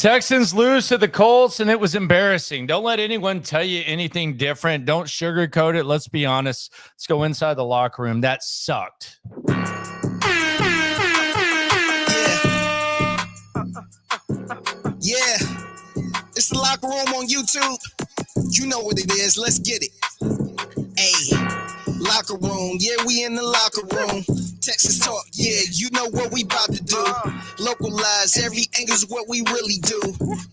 Texans lose to the Colts, and it was embarrassing. Don't let anyone tell you anything different. Don't sugarcoat it. Let's be honest. Let's go inside the locker room. That sucked. Yeah. It's the locker room on YouTube. You know what it is. Let's get it. Hey, locker room. Yeah, we in the locker room. Texas talk. Yeah, you know what we about to do. Localize every angle's what we really do.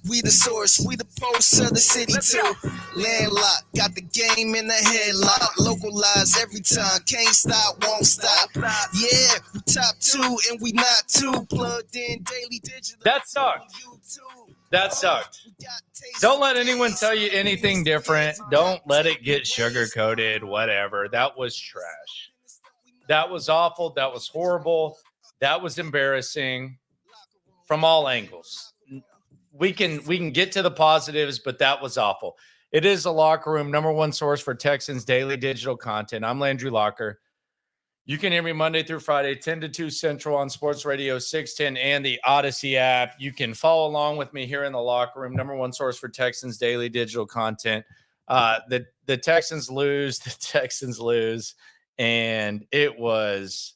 We the source. We the pulse of the city too. Landlock. Got the game in the headlock. Localize every time. Can't stop, won't stop. Yeah, we top 2 and we not too plugged in daily digital. That sucked. That sucked. Don't let anyone tell you anything different. Don't let it get sugar-coated, whatever. That was trash. That was awful. That was horrible. That was embarrassing from all angles. We can get to the positives, but that was awful. It is the locker room, number one source for Texans daily digital content. I'm Landry Locker. You can hear me Monday through Friday, 10 to 2 Central on Sports Radio 610 and the Odyssey app. You can follow along with me here in the locker room, number one source for Texans daily digital content. The Texans lose. The Texans lose. And it was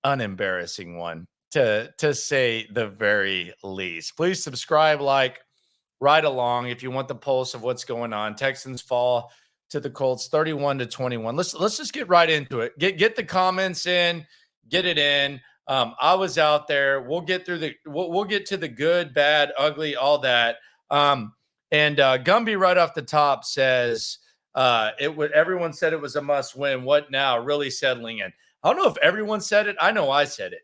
an embarrassing one, to say the very least. Please subscribe, like, right along if you want the pulse of what's going on. Texans fall to the Colts 31-21. Let's just get right into it. Get the comments in, get it in. I was out there. We'll get through we'll get to the good, bad, ugly, all that. And Gumby right off the top says everyone said it was a must win. What now? Really settling in. I don't know if everyone said it. I know I said it.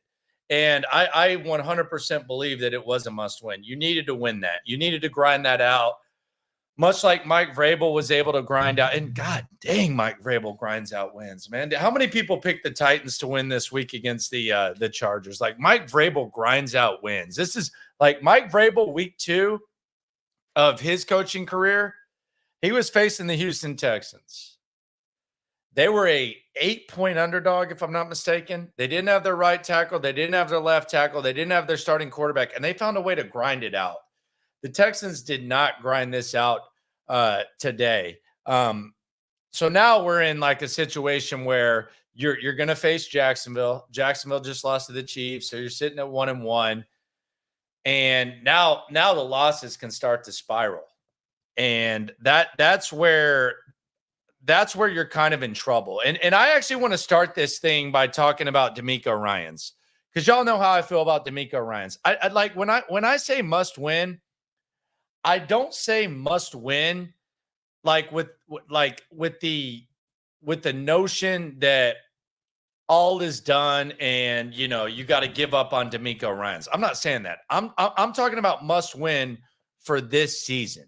And I 100% believe that it was a must win. You needed to win that. You needed to grind that out. Much like Mike Vrabel was able to grind out, and God dang, Mike Vrabel grinds out wins, man. How many people picked the Titans to win this week against the Chargers? Like, Mike Vrabel grinds out wins. This is like Mike Vrabel week 2 of his coaching career. He was facing the Houston Texans. They were a 8-point underdog, if I'm not mistaken. They didn't have their right tackle. They didn't have their left tackle. They didn't have their starting quarterback, and they found a way to grind it out. The Texans did not grind this out today. So now we're in like a situation where you're going to face Jacksonville. Jacksonville just lost to the Chiefs, so you're sitting at 1-1. And now the losses can start to spiral. And that's where you're kind of in trouble. And I actually want to start this thing by talking about DeMeco Ryans, because y'all know how I feel about DeMeco Ryans. I like when I say must win, I don't say must win like with the notion that all is done and you got to give up on DeMeco Ryans. I'm not saying that. I'm talking about must win for this season.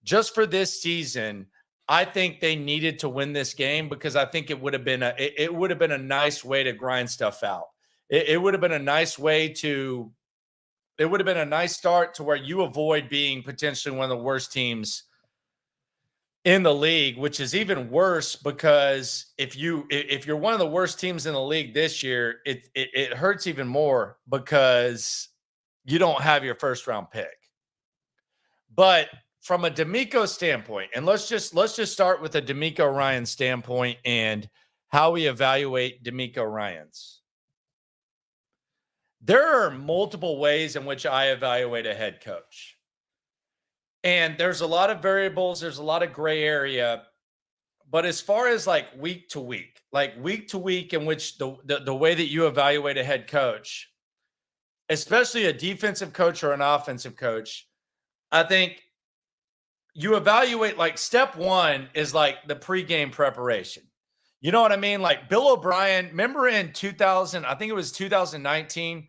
Just for this season, I think they needed to win this game because I think it would have been a nice way to grind stuff out. It would have been a nice way to. It would have been a nice start to where you avoid being potentially one of the worst teams in the league, which is even worse because if you're one of the worst teams in the league this year, it hurts even more because you don't have your first round pick. But from a DeMeco standpoint, and let's just start with a DeMeco Ryans standpoint and how we evaluate DeMeco Ryans. There are multiple ways in which I evaluate a head coach. And there's a lot of variables. There's a lot of gray area. But as far as like week to week in which the way that you evaluate a head coach, especially a defensive coach or an offensive coach, I think you evaluate like step one is like the pregame preparation. You know what I mean? Like Bill O'Brien, remember in 2000, I think it was 2019,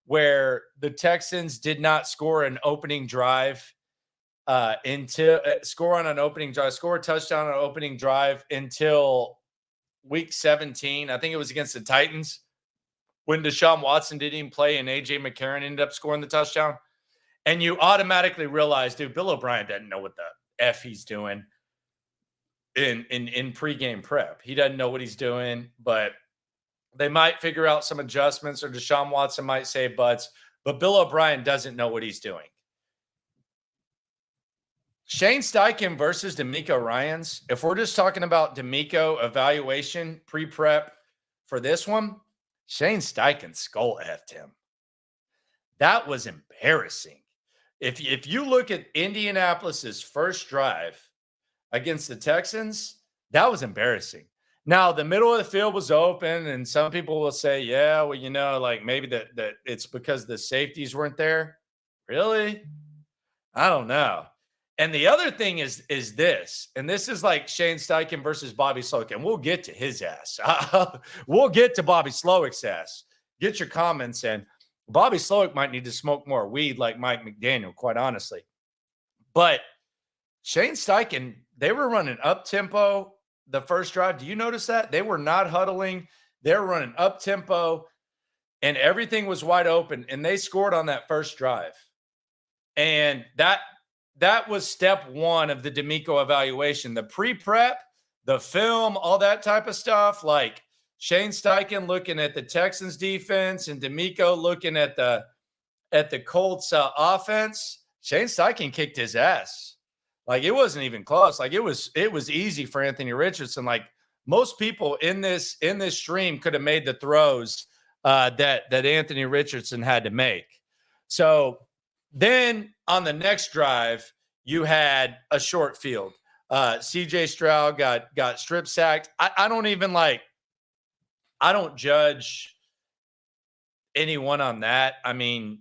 where the Texans did not score an opening drive score a touchdown on an opening drive until week 17. I think it was against the Titans when Deshaun Watson didn't even play and A.J. McCarron ended up scoring the touchdown. And you automatically realize, dude, Bill O'Brien doesn't know what the F he's doing in pregame prep. He doesn't know what he's doing, but they might figure out some adjustments or Deshaun Watson might say butts, but Bill O'Brien doesn't know what he's doing. Shane Steichen versus DeMeco Ryans. If we're just talking about DeMeco evaluation pre-prep for this one, Shane Steichen skull effed him. That was embarrassing. If you look at Indianapolis's first drive against the Texans, that was embarrassing. Now, the middle of the field was open, and some people will say, yeah, well, like maybe that it's because the safeties weren't there. Really? I don't know. And the other thing is this, and this is like Shane Steichen versus Bobby Slowick, and we'll get to his ass. We'll get to Bobby Slowick's ass. Get your comments in. Bobby Slowick might need to smoke more weed like Mike McDaniel, quite honestly. But Shane Steichen, they were running up-tempo the first drive. Do you notice that? They were not huddling. They were running up-tempo, and everything was wide open, and they scored on that first drive. And that was step one of the DeMeco evaluation. The pre-prep, the film, all that type of stuff, like Shane Steichen looking at the Texans defense and DeMeco looking at the Colts offense. Shane Steichen kicked his ass. Like, it wasn't even close. Like, it was easy for Anthony Richardson. Like, most people in this stream could have made the throws that Anthony Richardson had to make. So then on the next drive, you had a short field. CJ Stroud got strip sacked. I don't judge anyone on that. I mean,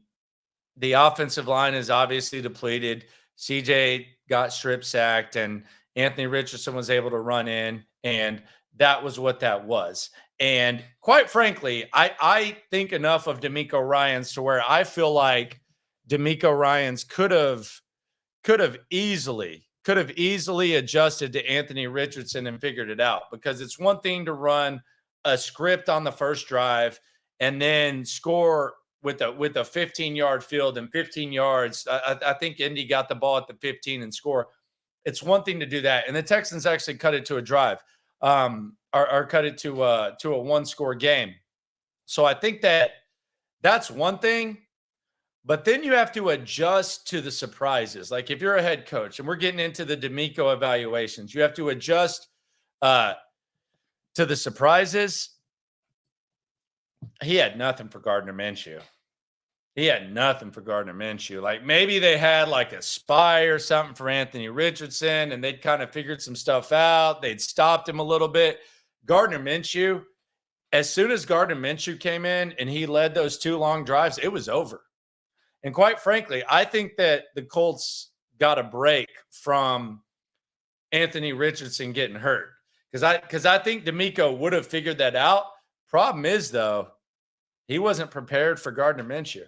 the offensive line is obviously depleted. CJ got strip sacked, and Anthony Richardson was able to run in, and that was what that was. And quite frankly, I think enough of DeMeco Ryans to where I feel like DeMeco Ryans could have easily adjusted to Anthony Richardson and figured it out, because it's one thing to run a script on the first drive and then score with a 15-yard field and 15 yards. I think Indy got the ball at the 15 and score. It's one thing to do that, and the Texans actually cut it to a drive, or cut it to a one-score game. So I think that's one thing. But then you have to adjust to the surprises. Like, if you're a head coach, and we're getting into the DeMeco evaluations, you have to adjust to the surprises. He had nothing for Gardner Minshew. Like, maybe they had like a spy or something for Anthony Richardson, and they'd kind of figured some stuff out. They'd stopped him a little bit. Gardner Minshew, as soon as Gardner Minshew came in and he led those two long drives, it was over. And quite frankly, I think that the Colts got a break from Anthony Richardson getting hurt, because I think DeMeco would have figured that out. Problem is, though, he wasn't prepared for Gardner Minshew.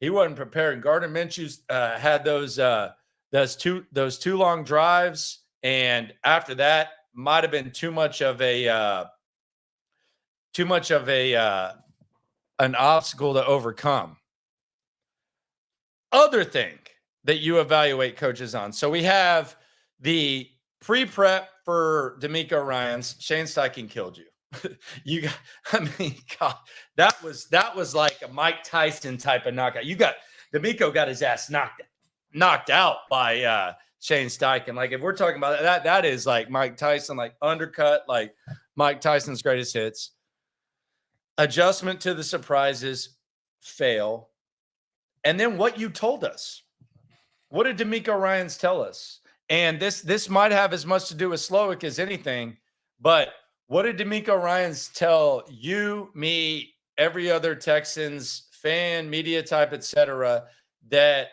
He wasn't prepared. Gardner Minshew had those two long drives, and after that, might have been too much of an obstacle to overcome. Other thing that you evaluate coaches on. So we have the pre-prep for DeMeco Ryans. Shane Steichen killed you. God, that was like a Mike Tyson type of knockout. DeMeco got his ass knocked out by Shane Steichen. Like, if we're talking about that is like Mike Tyson, like undercut, like Mike Tyson's greatest hits. Adjustment to the surprises, fail. And then what you told us. What did DeMeco Ryans tell us? And this might have as much to do with Slowick as anything, but what did DeMeco Ryans tell you, me, every other Texans fan, media type, etc., that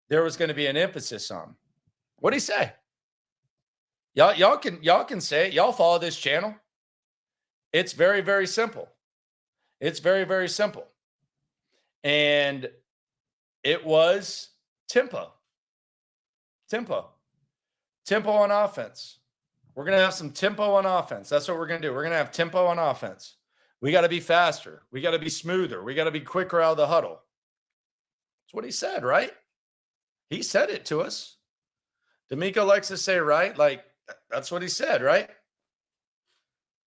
there was going to be an emphasis on? What did he say? Y'all can say it. Y'all follow this channel. It's very, very simple. It's very, very simple. And it was tempo on offense. We're going to have some tempo on offense. That's what we're going to do. We're going to have tempo on offense. We got to be faster. We got to be smoother. We got to be quicker out of the huddle. That's what he said, right? He said it to us. DeMeco likes to say, right? Like, that's what he said, right?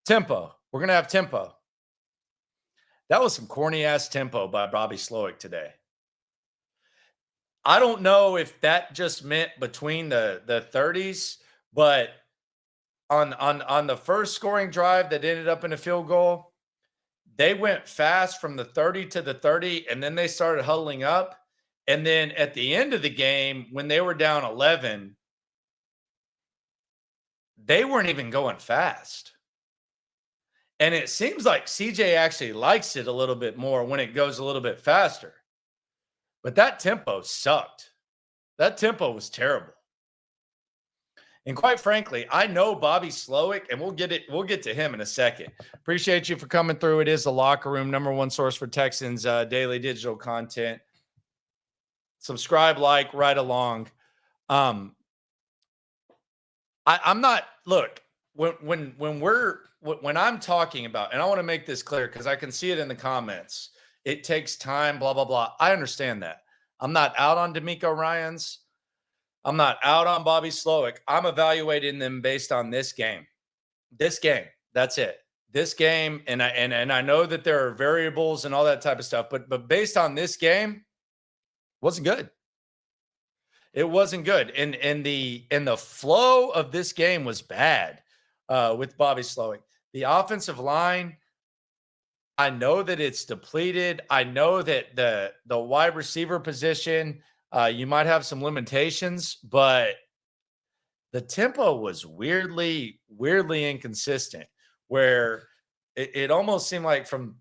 Tempo. We're going to have tempo. That was some corny-ass tempo by Bobby Slowick today. I don't know if that just meant between the 30s, but on the first scoring drive that ended up in a field goal, they went fast from the 30 to the 30, and then they started huddling up. And then at the end of the game, when they were down 11, they weren't even going fast. And it seems like CJ actually likes it a little bit more when it goes a little bit faster. But that tempo sucked. That tempo was terrible. And quite frankly, I know Bobby Slowick, and we'll get to him in a second. Appreciate you for coming through. It is the Locker Room, #1 source for Texans daily digital content. Subscribe, like, right along. I'm not, look, when I'm talking about, and I want to make this clear because I can see it in the comments, it takes time, blah, blah, blah. I understand that. I'm not out on DeMeco Ryans. I'm not out on Bobby Slowick. I'm evaluating them based on this game. This game. That's it. This game, and I know that there are variables and all that type of stuff, but based on this game, wasn't good. It wasn't good. And the flow of this game was bad with Bobby Slowick. The offensive line, I know that it's depleted. I know that the wide receiver position, you might have some limitations, but the tempo was weirdly inconsistent, where it almost seemed like from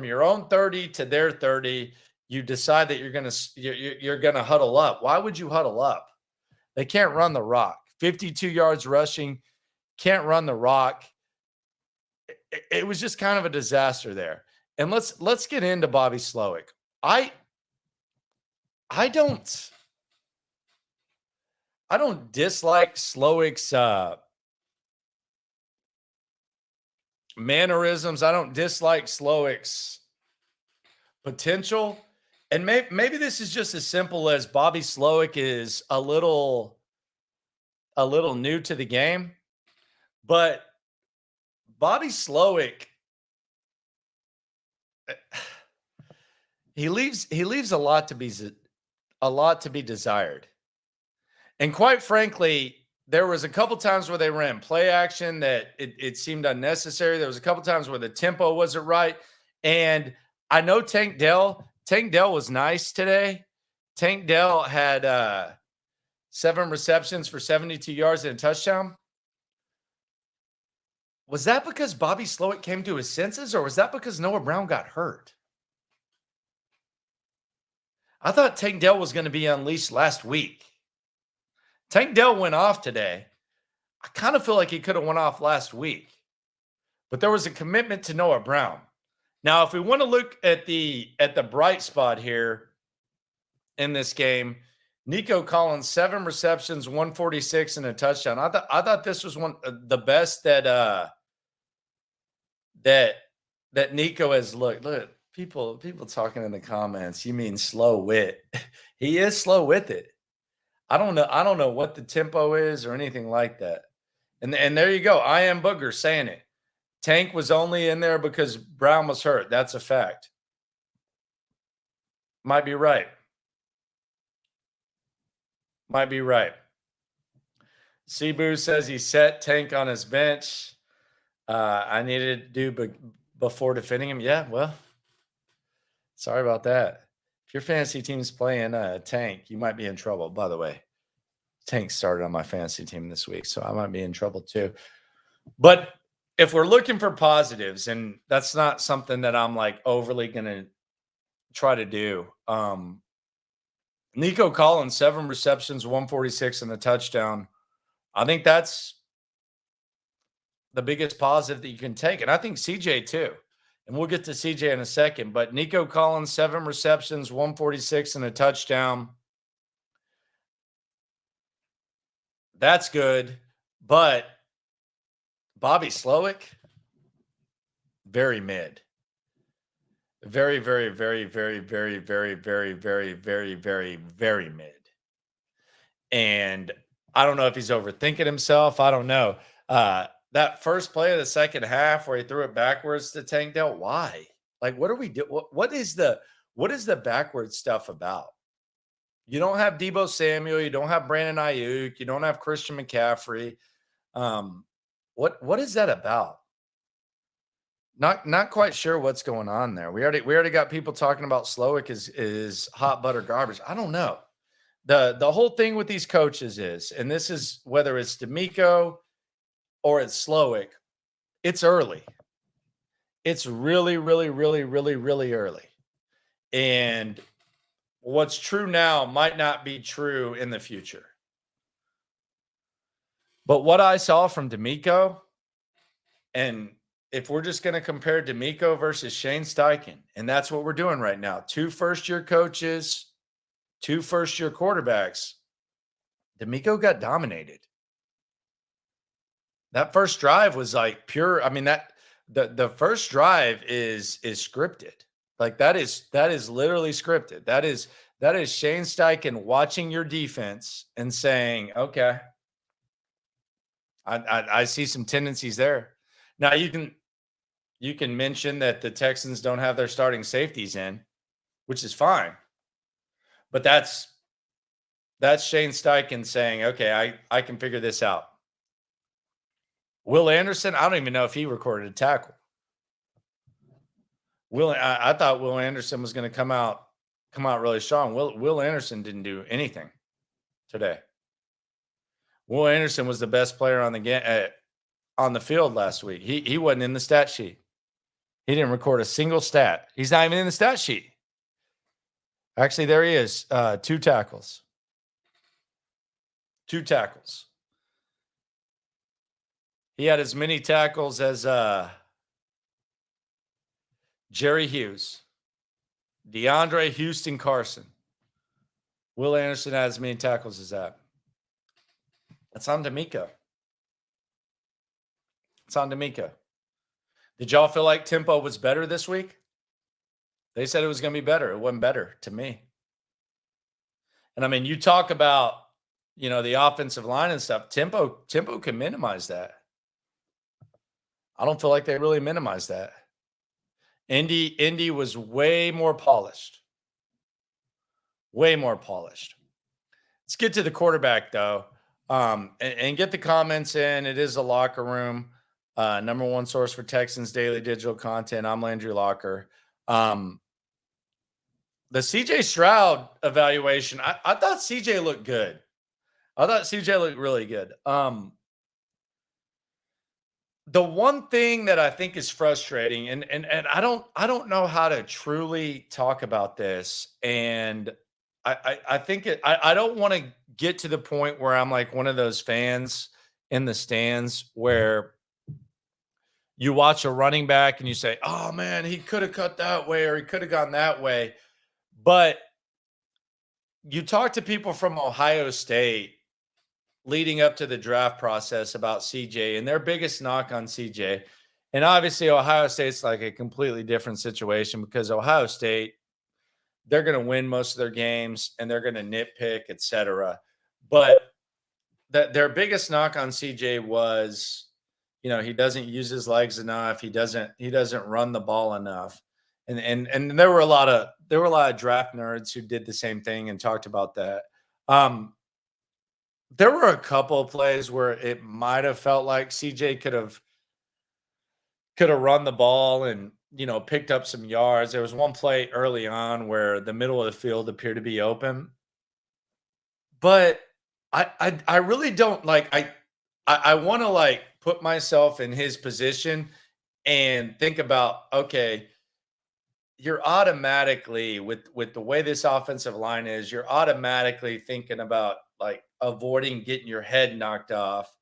your own 30 to their 30, you decide that you're gonna huddle up. Why would you huddle up? They can't run the rock. 52 yards rushing, can't run the rock. It was just kind of a disaster there. And let's get into Bobby Slowick. I don't dislike Slowick's mannerisms. I don't dislike Slowick's potential. And maybe this is just as simple as Bobby Slowick is a little new to the game, but Bobby Slowick, he leaves a lot to be desired. And quite frankly, there was a couple times where they ran play action that it seemed unnecessary. There was a couple times where the tempo wasn't right. And I know Tank Dell was nice today. Tank Dell had 7 receptions for 72 yards and a touchdown. Was that because Bobby Slowick came to his senses, or was that because Noah Brown got hurt? I thought Tank Dell was going to be unleashed last week. Tank Dell went off today. I kind of feel like he could have went off last week, but there was a commitment to Noah Brown. Now, if we want to look at the bright spot here in this game, Nico Collins, 7 receptions, 146 and a touchdown. I thought this was one of the best that Nico has looked. Look, people talking in the comments. You mean slow wit? He is slow with it. I don't know what the tempo is or anything like that. And there you go. I am Booger saying it. Tank was only in there because Brown was hurt. That's a fact. Might be right. Might be right. Cebu says he set Tank on his bench. I needed to do before defending him. Yeah, well, sorry about that. If your fantasy team's playing Tank, you might be in trouble. By the way, Tank started on my fantasy team this week, so I might be in trouble too. But if we're looking for positives, and that's not something that I'm like overly going to try to do. Nico Collins, 7 receptions, 146 and a touchdown. I think that's the biggest positive that you can take. And I think CJ too. And we'll get to CJ in a second. But Nico Collins, 7 receptions, 146 and a touchdown. That's good. But Bobby Slowick, very mid. Very, very, very, very, very, very, very, very, very, very, very mid. And I don't know if he's overthinking himself. I don't know. That first play of the second half where he threw it backwards to Tank Dell, why? Like, what are we doing? What is the backwards stuff about? You don't have Deebo Samuel. You don't have Brandon Ayuk. You don't have Christian McCaffrey. What is that about? Not quite sure what's going on there. We already got people talking about Slowick is hot butter garbage. I don't know. The whole thing with these coaches is, and this is whether it's DeMeco or it's Slowick, it's early. It's really, really, really, really, really early. And what's true now might not be true in the future. But what I saw from DeMeco, and if we're just going to compare DeMeco versus Shane Steichen, and that's what we're doing right now, 2 first-year coaches, 2 first-year quarterbacks, DeMeco got dominated. That first drive was like pure. I mean, that the first drive is scripted. Like that is literally scripted. That is Shane Steichen watching your defense and saying, okay, I see some tendencies there. Now you can mention that the Texans don't have their starting safeties in, which is fine. But that's Shane Steichen saying, okay, I can figure this out. Will Anderson, I don't even know if he recorded a tackle. I thought Will Anderson was going to come out really strong. Will Anderson didn't do anything today. Will Anderson was the best player on the field last week. He wasn't in the stat sheet. He didn't record a single stat. He's not even in the stat sheet. Actually, there he is. 2 tackles. 2 tackles. He had as many tackles as Jerry Hughes, DeAndre Houston Carson. Will Anderson had as many tackles as that. That's on DeMeco. It's on DeMeco. Did y'all feel like tempo was better this week? They said it was going to be better. It wasn't better to me. And I mean, you talk about, the offensive line and stuff. Tempo can minimize that. I don't feel like they really minimized that. Indy was way more polished. Way more polished. Let's get to the quarterback, though, and get the comments in. It is the Locker Room, number 1 source for Texans daily digital content. I'm Landry Locker. The CJ Stroud evaluation, I thought CJ looked good. I thought CJ looked really good. The one thing that I think is frustrating, and I don't know how to truly talk about this, and I think I don't want to get to the point where I'm like one of those fans in the stands where you watch a running back and you say, oh man, he could have cut that way or he could have gone that way. But you talk to people from Ohio State leading up to the draft process about CJ and their biggest knock on CJ. And obviously Ohio State's like a completely different situation because Ohio State, they're going to win most of their games and they're going to nitpick, etc. But their biggest knock on CJ was, he doesn't use his legs enough. He doesn't run the ball enough. And there were a lot of draft nerds who did the same thing and talked about that. There were a couple of plays where it might have felt like CJ could have run the ball and, picked up some yards. There was one play early on where the middle of the field appeared to be open. But I really don't I want to put myself in his position and think about, okay, you're automatically with the way this offensive line is, you're automatically thinking about avoiding getting your head knocked off.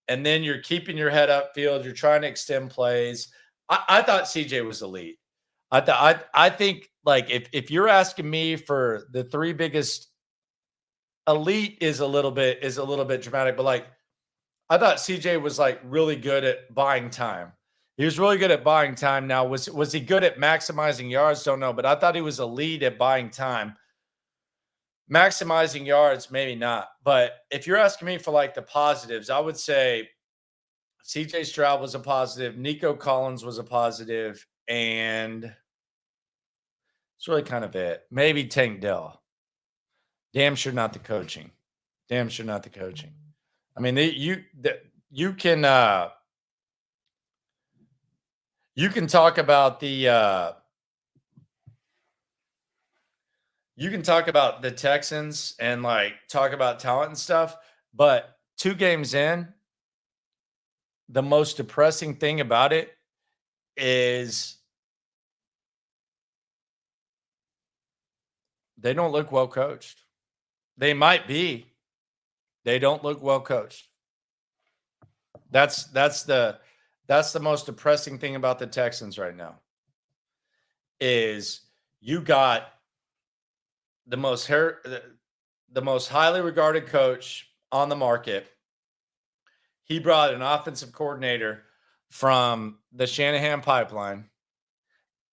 And then you're keeping your head upfield. You're trying to extend plays. I thought CJ was elite. I think if you're asking me for the 3 biggest, elite is a little bit dramatic, but I thought CJ was really good at buying time. He was really good at buying time. Now, was he good at maximizing yards? Don't know, but I thought he was a lead at buying time. Maximizing yards, maybe not. But if you're asking me for the positives, I would say CJ Stroud was a positive. Nico Collins was a positive. And it's really kind of it. Maybe Tank Dell. Damn sure not the coaching. Damn sure not the coaching. I mean, you can talk about the you can talk about the Texans and like talk about talent and stuff, but 2 games in, the most depressing thing about it is they don't look well coached. They might be. They don't look well coached. That's the most depressing thing about the Texans right now. Is you got the most highly regarded coach on the market. He brought an offensive coordinator from the Shanahan pipeline,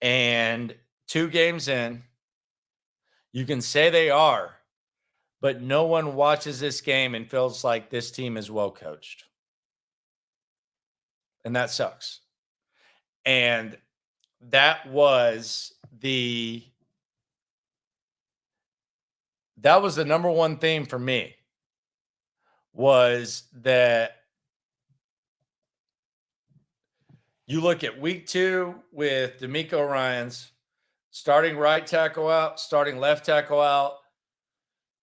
and 2 games in, you can say they are, but no one watches this game and feels like this team is well coached. And that sucks. And that was the number one theme for me, was that you look at week 2 with DeMeco Ryans starting right tackle out, starting left tackle out,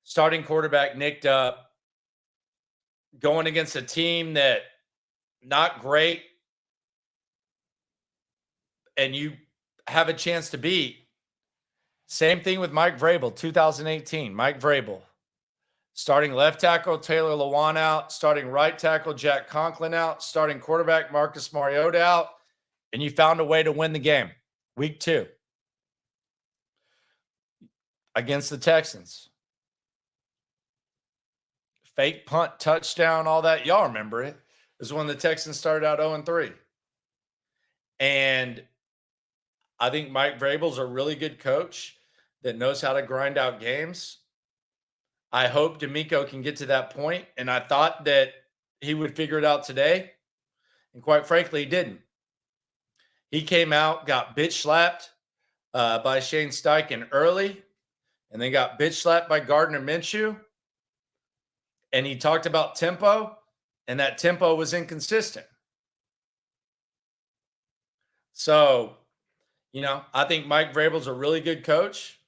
starting quarterback nicked up, going against a team that not great, and you have a chance to beat. Same thing with Mike Vrabel, 2018. Mike Vrabel, starting left tackle Taylor Lewan out, starting right tackle Jack Conklin out, starting quarterback Marcus Mariota out, and you found a way to win the game. Week 2 against the Texans. Fake punt, touchdown, all that. Y'all remember it. It was when the Texans started out 0-3. And I think Mike Vrabel's a really good coach that knows how to grind out games. I hope DeMeco can get to that point, and I thought that he would figure it out today, and quite frankly, he didn't. He came out, got bitch slapped by Shane Steichen early, and then got bitch slapped by Gardner Minshew, and he talked about tempo, and that tempo was inconsistent. So, I think Mike Vrabel's a really good coach.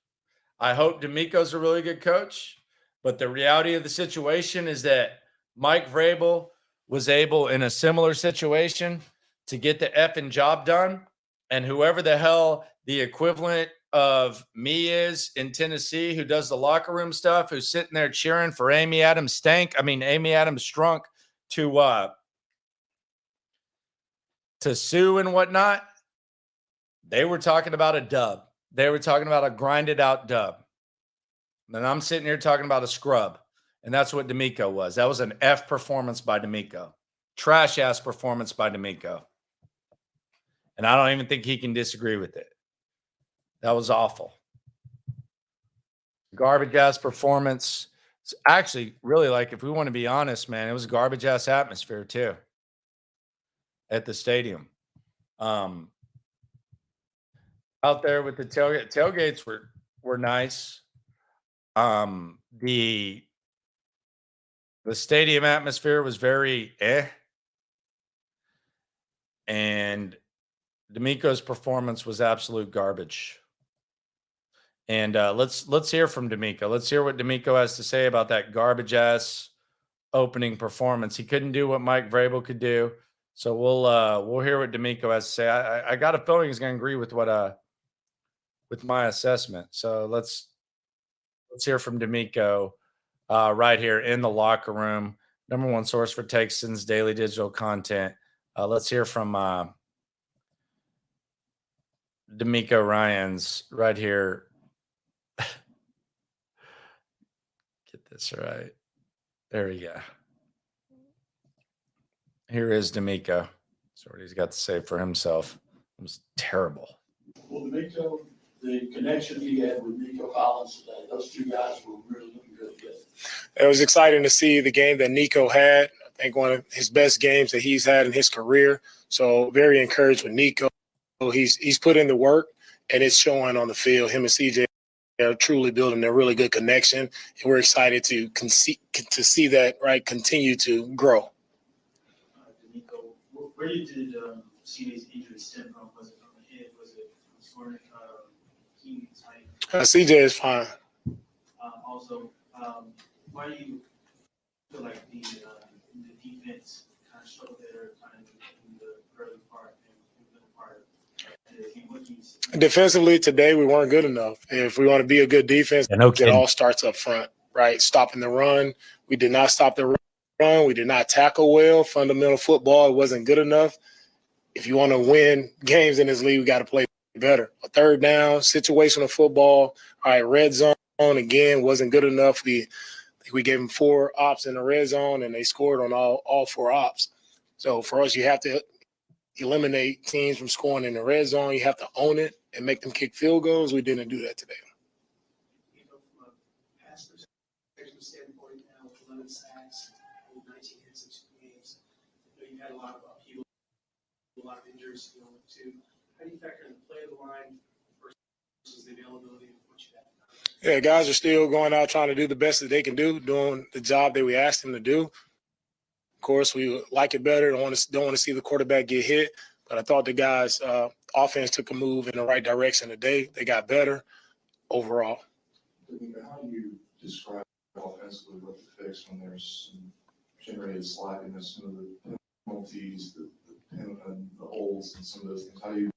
I hope DeMeco's a really good coach. But the reality of the situation is that Mike Vrabel was able, in a similar situation, to get the effing job done. And whoever the hell the equivalent of me is in Tennessee, who does the locker room stuff, who's sitting there cheering for Amy Adams Strunk to sue and whatnot, they were talking about a dub. They were talking about a grinded out dub. And I'm sitting here talking about a scrub. And that's what DeMeco was. That was an F performance by DeMeco. Trash ass performance by DeMeco. And I don't even think he can disagree with it. That was awful. Garbage ass performance. It's actually, really, like, if we want to be honest, man, it was a garbage ass atmosphere too at the stadium. Out there with the tailgates were nice. The stadium atmosphere was very and DeMeco's performance was absolute garbage. And let's hear from DeMeco. Let's hear what DeMeco has to say about that garbage ass opening performance. He couldn't do what Mike Vrabel could do, so we'll hear what DeMeco has to say. I got a feeling he's going to agree with with my assessment. So let's hear from DeMeco right here in the locker room. Number one source for Texans daily digital content. Let's hear from DeMeco Ryans right here. Get this right. There we go. Here is DeMeco. That's what he's got to say for himself. It was terrible. Well, DeMeco, the connection he had with Nico Collins today, those two guys were really looking really good. It was exciting to see the game that Nico had. I think one of his best games that he's had in his career. So very encouraged with Nico. He's put in the work, and it's showing on the field. Him and CJ they're truly building a really good connection, and we're excited to see that continue to grow. DeMeco, where did CJ's injury stem from? Was it from the hip? Was it from scoring key tight? CJ is fine. Also, why do you feel like the defense kind of struggled there, kind of in the early part and the middle part of the game? What do you see? Defensively today, we weren't good enough. If we want to be a good defense, it all starts up front, right? Stopping the run. We did not stop the run. We did not tackle well. Fundamental football, it wasn't good enough. If you want to win games in this league, we got to play better. A third down, situational football. All right, red zone, again, wasn't good enough. I think we gave them 4 ops in the red zone, and they scored on all 4 ops. So for us, you have to eliminate teams from scoring in the red zone. You have to own it and make them kick field goals. We didn't do that today. From a pass protection standpoint now, with 11 sacks, 19 hits in 2 games, you've had a lot of upheaval, a lot of injuries going too. How do you factor in the play of the line versus the availability of what you have? Yeah, guys are still going out trying to do the best that they can do, doing the job that we asked them to do. Of course, we would like it better. Don't want to see the quarterback get hit. But I thought the guys' offense took a move in the right direction today. They got better overall. How do you describe offensively what to fix when there's some generated slackness, some of the penalties, the holes, and some of those things? How do you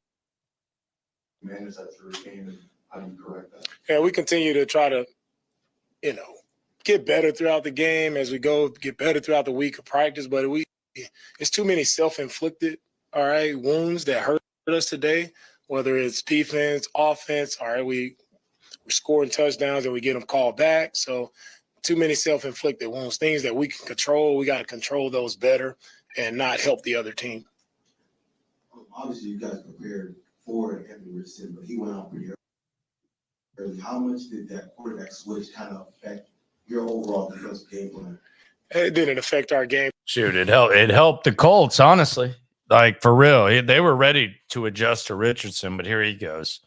manage that through a game, and how do you correct that? Yeah, we continue to try to, get better throughout the game as we go, get better throughout the week of practice. But it's too many self-inflicted, wounds that hurt us today, whether it's defense, offense. All right, we're scoring touchdowns and we get them called back. So too many self-inflicted wounds, things that we can control. We got to control those better and not help the other team. Obviously, you guys prepared for Anthony Richardson, but he went out pretty early. How much did that quarterback switch kind of affect your overall defensive game plan? It didn't affect our game. Shoot, it helped the Colts, honestly. Like, for real. They were ready to adjust to Richardson, but here he goes.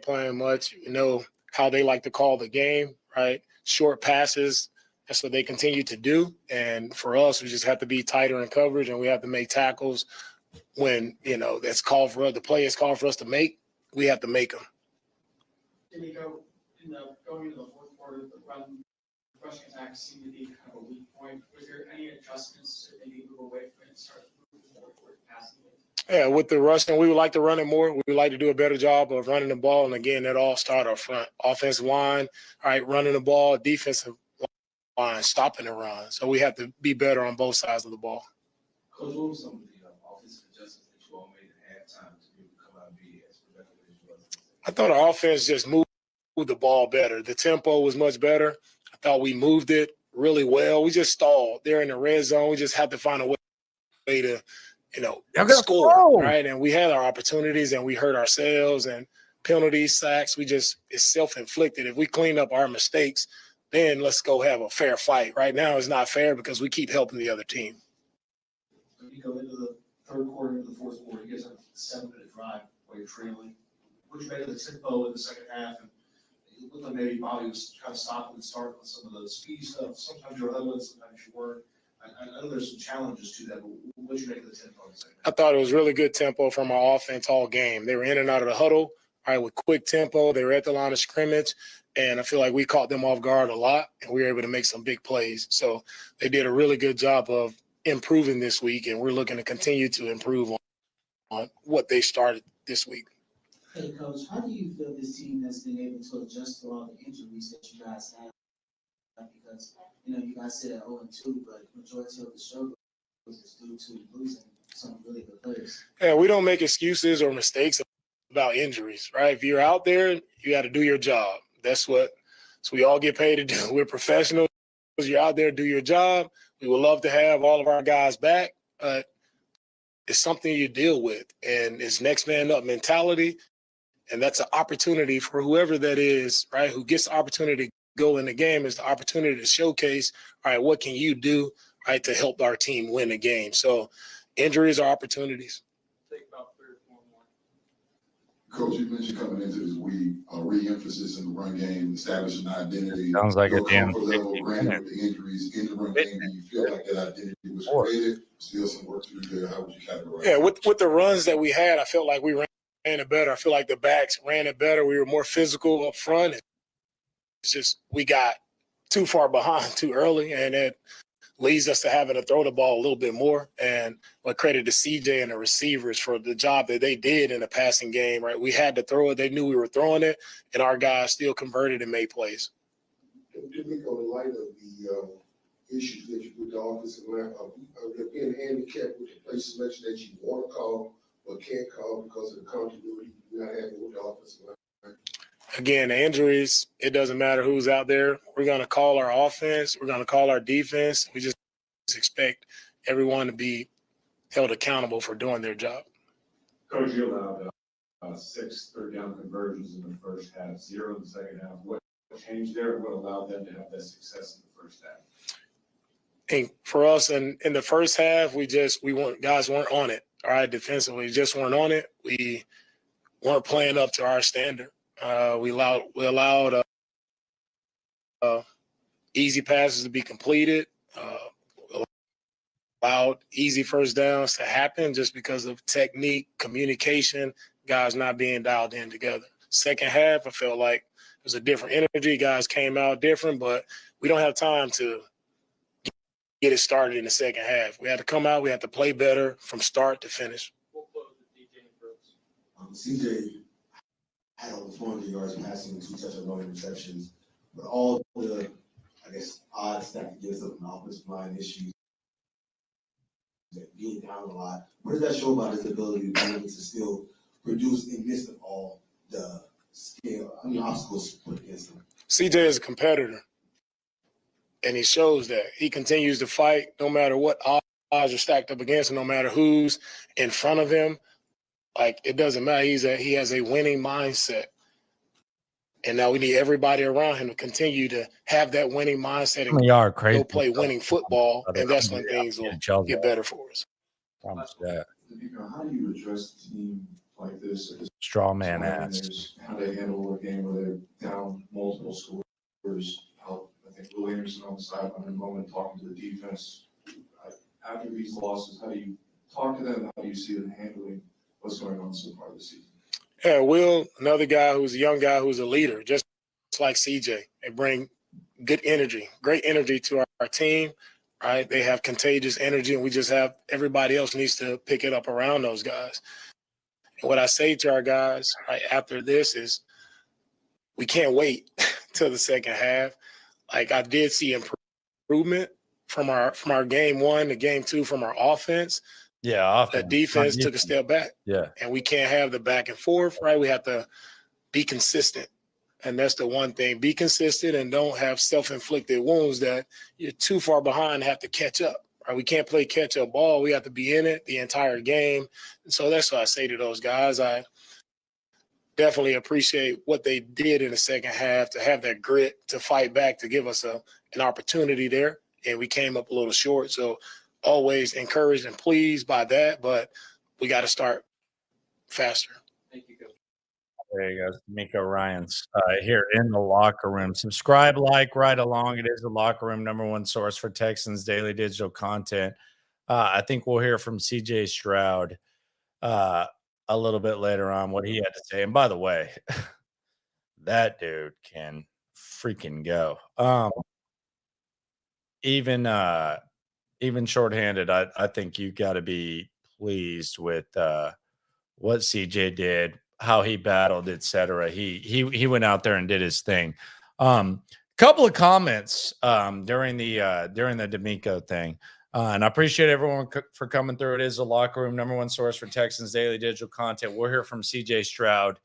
Playing much, how they like to call the game, right? Short passes. That's what they continue to do. And for us, we just have to be tighter in coverage, and we have to make tackles when, that's called for us. The play is called for us to make. We have to make them. DeMeco, going into the fourth quarter, the rushing attacks seemed to be kind of a weak point. Was there any adjustments to maybe move away from it and start moving more toward passing it? Yeah, with the rushing, we would like to run it more. We would like to do a better job of running the ball. And again, that all start up front. Offensive line, running the ball, defensive line, stopping the run. So we have to be better on both sides of the ball. Coach, what were some of the offensive adjustments that you all made at halftime to be able to come out and be as productive as you was? I thought our offense just moved the ball better. The tempo was much better. I thought we moved it really well. We just stalled. They're in the red zone. We just had to find a way to, score, right? And we had our opportunities and we hurt ourselves, and penalties, sacks, it's self-inflicted. If we clean up our mistakes, then let's go have a fair fight. Right now it's not fair because we keep helping the other team. You go into the third quarter, into the fourth quarter, you guys have a 7-minute drive while you're trailing. Which made the tempo in the second half, and it looked like maybe Bobby was kind of stopping and starting with some of the speed stuff. Sometimes you're huddling, sometimes you weren't. I know there's some challenges to that, but what did you make of the tempo in the second half? I thought it was really good tempo from our offense all game. They were in and out of the huddle, with quick tempo. They were at the line of scrimmage, and I feel like we caught them off guard a lot, and we were able to make some big plays. So they did a really good job of improving this week, and we're looking to continue to improve on what they started this week. Hey, Coach, how do you feel this team has been able to adjust to all the injuries that you guys have? Because, you guys sit at 0-2, but majority of the struggle is due to losing some really good players. Yeah, we don't make excuses or mistakes about injuries, right? If you're out there, you got to do your job. So we all get paid to do. We're professionals. You're out there, do your job. We would love to have all of our guys back, but it's something you deal with, and it's next man up mentality. And that's an opportunity for whoever that is, right, who gets the opportunity to go in the game, is the opportunity to showcase, all right, what can you do, right, to help our team win a game. So injuries are opportunities. Take about 3 or 4 more. Coach, you mentioned coming into this week, re-emphasis in the run game, establishing an identity. Sounds like a Your damn comfort level, 60 granted minutes. with the injuries in the run game, do you feel like that identity was created? Still some work to do there. How would you categorize it? Yeah, with the runs that we had, I felt like we ran it better. I feel like the backs ran it better. We were more physical up front. It's just we got too far behind too early, and it leads us to having to throw the ball a little bit more. And what credit to CJ and the receivers for the job that they did in the passing game, right? We had to throw it. They knew we were throwing it, and our guys still converted and made plays. DeMeco, in light of the issues that you with the offensive line, are being handicapped with the play selection that you want to call but can't call because of the continuity you're not having with the offensive line? Again, the injuries, it doesn't matter who's out there. We're going to call our offense. We're going to call our defense. We just expect everyone to be held accountable for doing their job. Coach, you allowed 6 third-down conversions in the first half, 0 in the second half. What changed there, and what allowed them to have that success in the first half? And for us, in the first half, guys weren't on it. All right, defensively, just weren't on it. We weren't playing up to our standard. We allowed easy passes to be completed, allowed easy first downs to happen just because of technique, communication, guys not being dialed in together. Second half, I felt like it was a different energy. Guys came out different, but we don't have time to get it started in the second half. We had to come out. We had to play better from start to finish. CJ had over 400 yards passing, 2 touchdown, no interceptions, but all the, I guess, odds stacked against them, offensive line issues, being down a lot. What does that show about his ability to be able to still produce in midst of all the obstacles put against him? CJ is a competitor, and he shows that. He continues to fight no matter what odds are stacked up against him, no matter who's in front of him. Like, it doesn't matter. He has a winning mindset. And now we need everybody around him to continue to have that winning mindset and go play winning football. And that's when things will get better for us. Promise that. How do you address a team like this? Straw man ass. How they handle a game where they're down multiple scores. I think Will Anderson on the sideline in a moment talking to the defense. After these losses, how do you talk to them? How do you see them handling what's going on so far this season? Yeah, Will, another guy who's a young guy who's a leader, just like CJ. They bring good energy, great energy to our team, right? They have contagious energy, and we just have everybody else needs to pick it up around those guys. And what I say to our guys right after this is we can't wait till the second half. Like, I did see improvement from our game 1 to game 2 from our offense. Yeah, the defense took a step back. Yeah. And we can't have the back and forth, right? We have to be consistent. And that's the one thing. Be consistent and don't have self-inflicted wounds that you're too far behind and have to catch up. Right? We can't play catch-up ball. We have to be in it the entire game. And so that's what I say to those guys. I definitely appreciate what they did in the second half, to have that grit, to fight back, to give us an opportunity there. And we came up a little short. So always encouraged and pleased by that, but we got to start faster. Thank you, Coach. There you go. DeMeco Ryans here in the locker room. Subscribe, like, right along. It is the locker room, #1 source for Texans daily digital content. I think we'll hear from CJ Stroud a little bit later on what he had to say. And by the way, that dude can freaking go. Even shorthanded, I think you got to be pleased with what CJ did, how he battled, etc. He went out there and did his thing. Couple of comments during the DeMeco thing, and I appreciate everyone for coming through. It is the locker room, #1 source for Texans daily digital content. We'll hear from CJ Stroud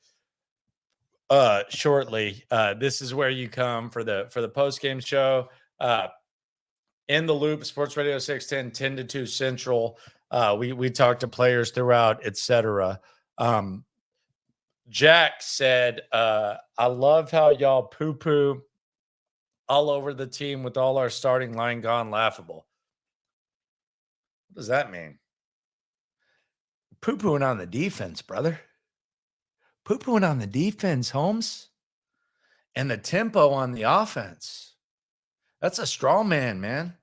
shortly. This is where you come for the post game show. In the Loop, Sports Radio 610, 10 to 2 Central. We talked to players throughout, etc. Jack said, I love how y'all poo-poo all over the team with all our starting line gone laughable. What does that mean? Poo-pooing on the defense, brother. Poo-pooing on the defense, Holmes, and the tempo on the offense. That's a straw man.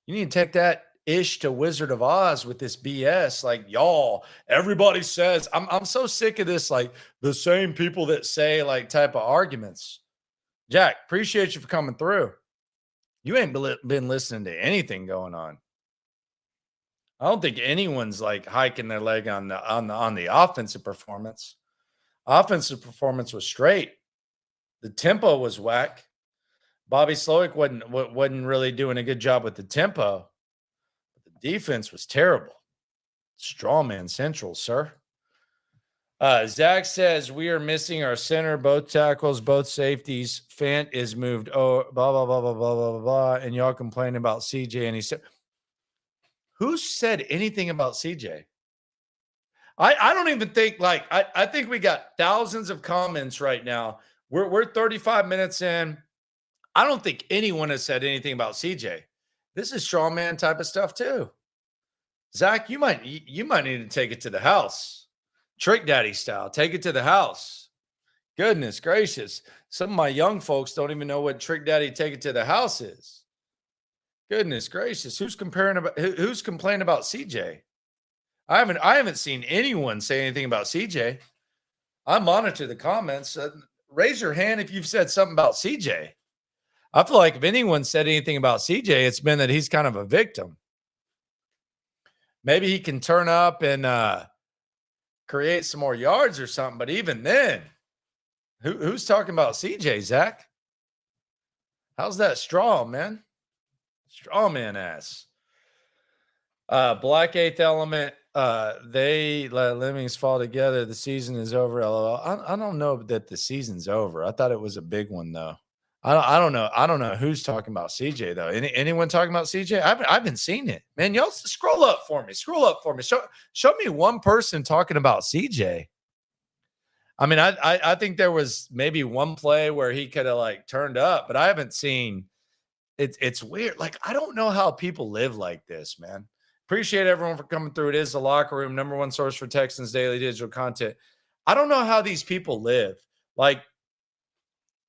You need to take that ish to Wizard of Oz with this BS. Like, y'all, everybody says, I'm so sick of this, like the same people that say like type of arguments. Jack, appreciate you for coming through. You ain't been listening to anything going on. I don't think anyone's like hiking their leg on the offensive performance. Offensive performance was straight. The tempo was whack. Bobby Slowick wasn't really doing a good job with the tempo. The defense was terrible. Strawman Central, sir. Zach says we are missing our center, both tackles, both safeties. Fant is moved. Oh, blah, blah, blah, blah, blah, blah, blah. And y'all complaining about CJ. And he said, who said anything about CJ? I don't even think I think we got thousands of comments right now. We're 35 minutes in. I don't think anyone has said anything about CJ. This is strawman type of stuff too. Zach, you might need to take it to the house. Trick Daddy style. Take it to the house. Goodness gracious. Some of my young folks don't even know what Trick Daddy take it to the house is. Goodness gracious. Who's complaining about CJ? I haven't seen anyone say anything about CJ. I monitor the comments. Raise your hand if you've said something about CJ. I feel like if anyone said anything about CJ, it's been that he's kind of a victim. Maybe he can turn up and create some more yards or something. But even then, who's talking about CJ, Zach? How's that straw, man? Straw man ass. Black Eighth Element. They let lemmings fall together. The season is over. LOL. I don't know that the season's over. I thought it was a big one though. I don't know. I don't know who's talking about CJ though. Anyone talking about CJ? I haven't seen it. Man, y'all scroll up for me. Show me one person talking about CJ. I mean, I think there was maybe one play where he could have like turned up, but I haven't seen it. It's weird. Like, I don't know how people live like this, man. Appreciate everyone for coming through. It is the Locker Room, #1 source for Texans daily digital content. I don't know how these people live. Like,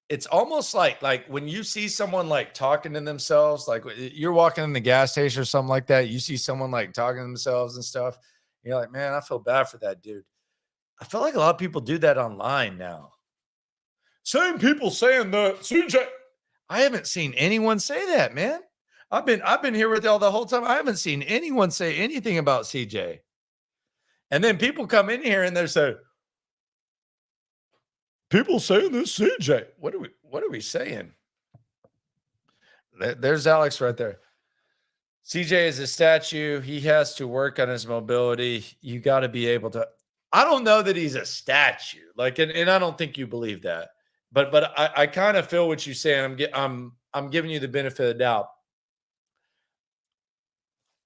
it's almost like when you see someone like talking to themselves, like you're walking in the gas station or something like that, you see someone like talking to themselves and stuff. You're like, man, I feel bad for that dude. I feel like a lot of people do that online now. Same people saying that CJ. I haven't seen anyone say that, man. I've been here with y'all the whole time. I haven't seen anyone say anything about CJ. And then people come in here and they say, people saying this CJ. What are we saying? There's Alex right there. CJ is a statue. He has to work on his mobility. You got to be able to. I don't know that he's a statue. Like, and I don't think you believe that. But I kind of feel what you're saying. I'm giving you the benefit of the doubt.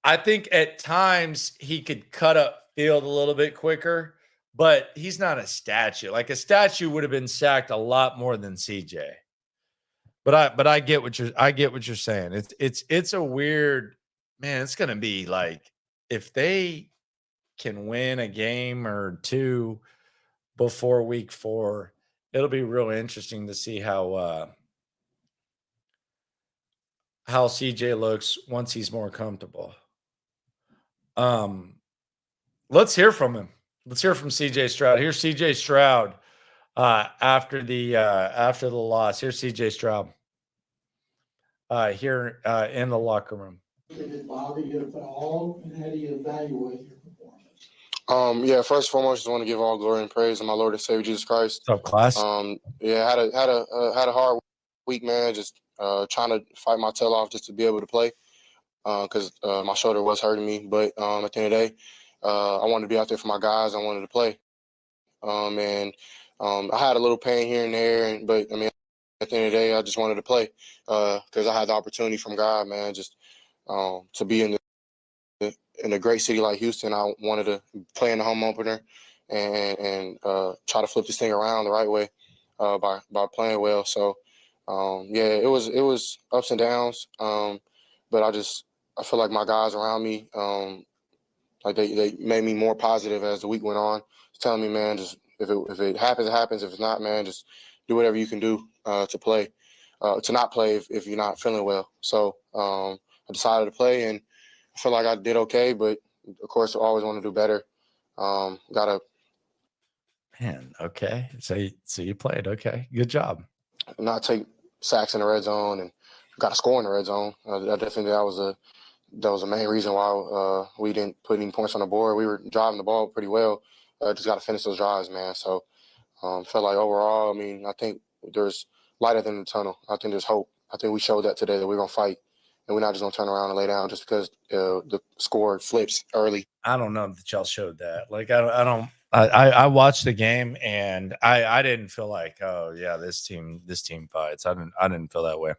I think at times he could cut up field a little bit quicker, but he's not a statue. Like, a statue would have been sacked a lot more than CJ. But I get what you're saying. It's a weird, man. It's gonna be like, if they can win a game or two before week 4, it'll be real interesting to see how CJ looks once he's more comfortable. Let's hear from him. Let's hear from CJ Stroud. Here's CJ Stroud after the loss. Here's CJ Stroud here in the locker room. Did it bother you at all, and how do you evaluate your performance? Yeah, first and foremost, just want to give all glory and praise to my Lord and Savior Jesus Christ. What's up, class? Yeah, had a hard week, man. Just trying to fight my tail off just to be able to play, because my shoulder was hurting me. But at the end of the day, I wanted to be out there for my guys. I wanted to play, and I had a little pain here and there, but I mean, at the end of the day, I just wanted to play because I had the opportunity from God, man, just to be in a great city like Houston. I wanted to play in the home opener and try to flip this thing around the right way by playing well. So yeah, it was ups and downs, but I feel like my guys around me, like they made me more positive as the week went on, telling me, man, just if it happens, it happens. If it's not, man, just do whatever you can do to play, to not play if you're not feeling well. So I decided to play, and I feel like I did okay. But of course, I always want to do better. Gotta Man, okay. So you played. Okay, good job. not take sacks in the red zone, and got to score in the red zone. I definitely think that was the main reason why we didn't put any points on the board. We were driving the ball pretty well. Just got to finish those drives, man. So felt like overall, I mean, I think there's light at the end of the tunnel. I think there's hope. I think we showed that today that we're going to fight, and we're not just going to turn around and lay down just because the score flips early. I don't know that y'all showed that. Like, I watched the game, and I didn't feel like, oh yeah, this team fights. I didn't feel that way.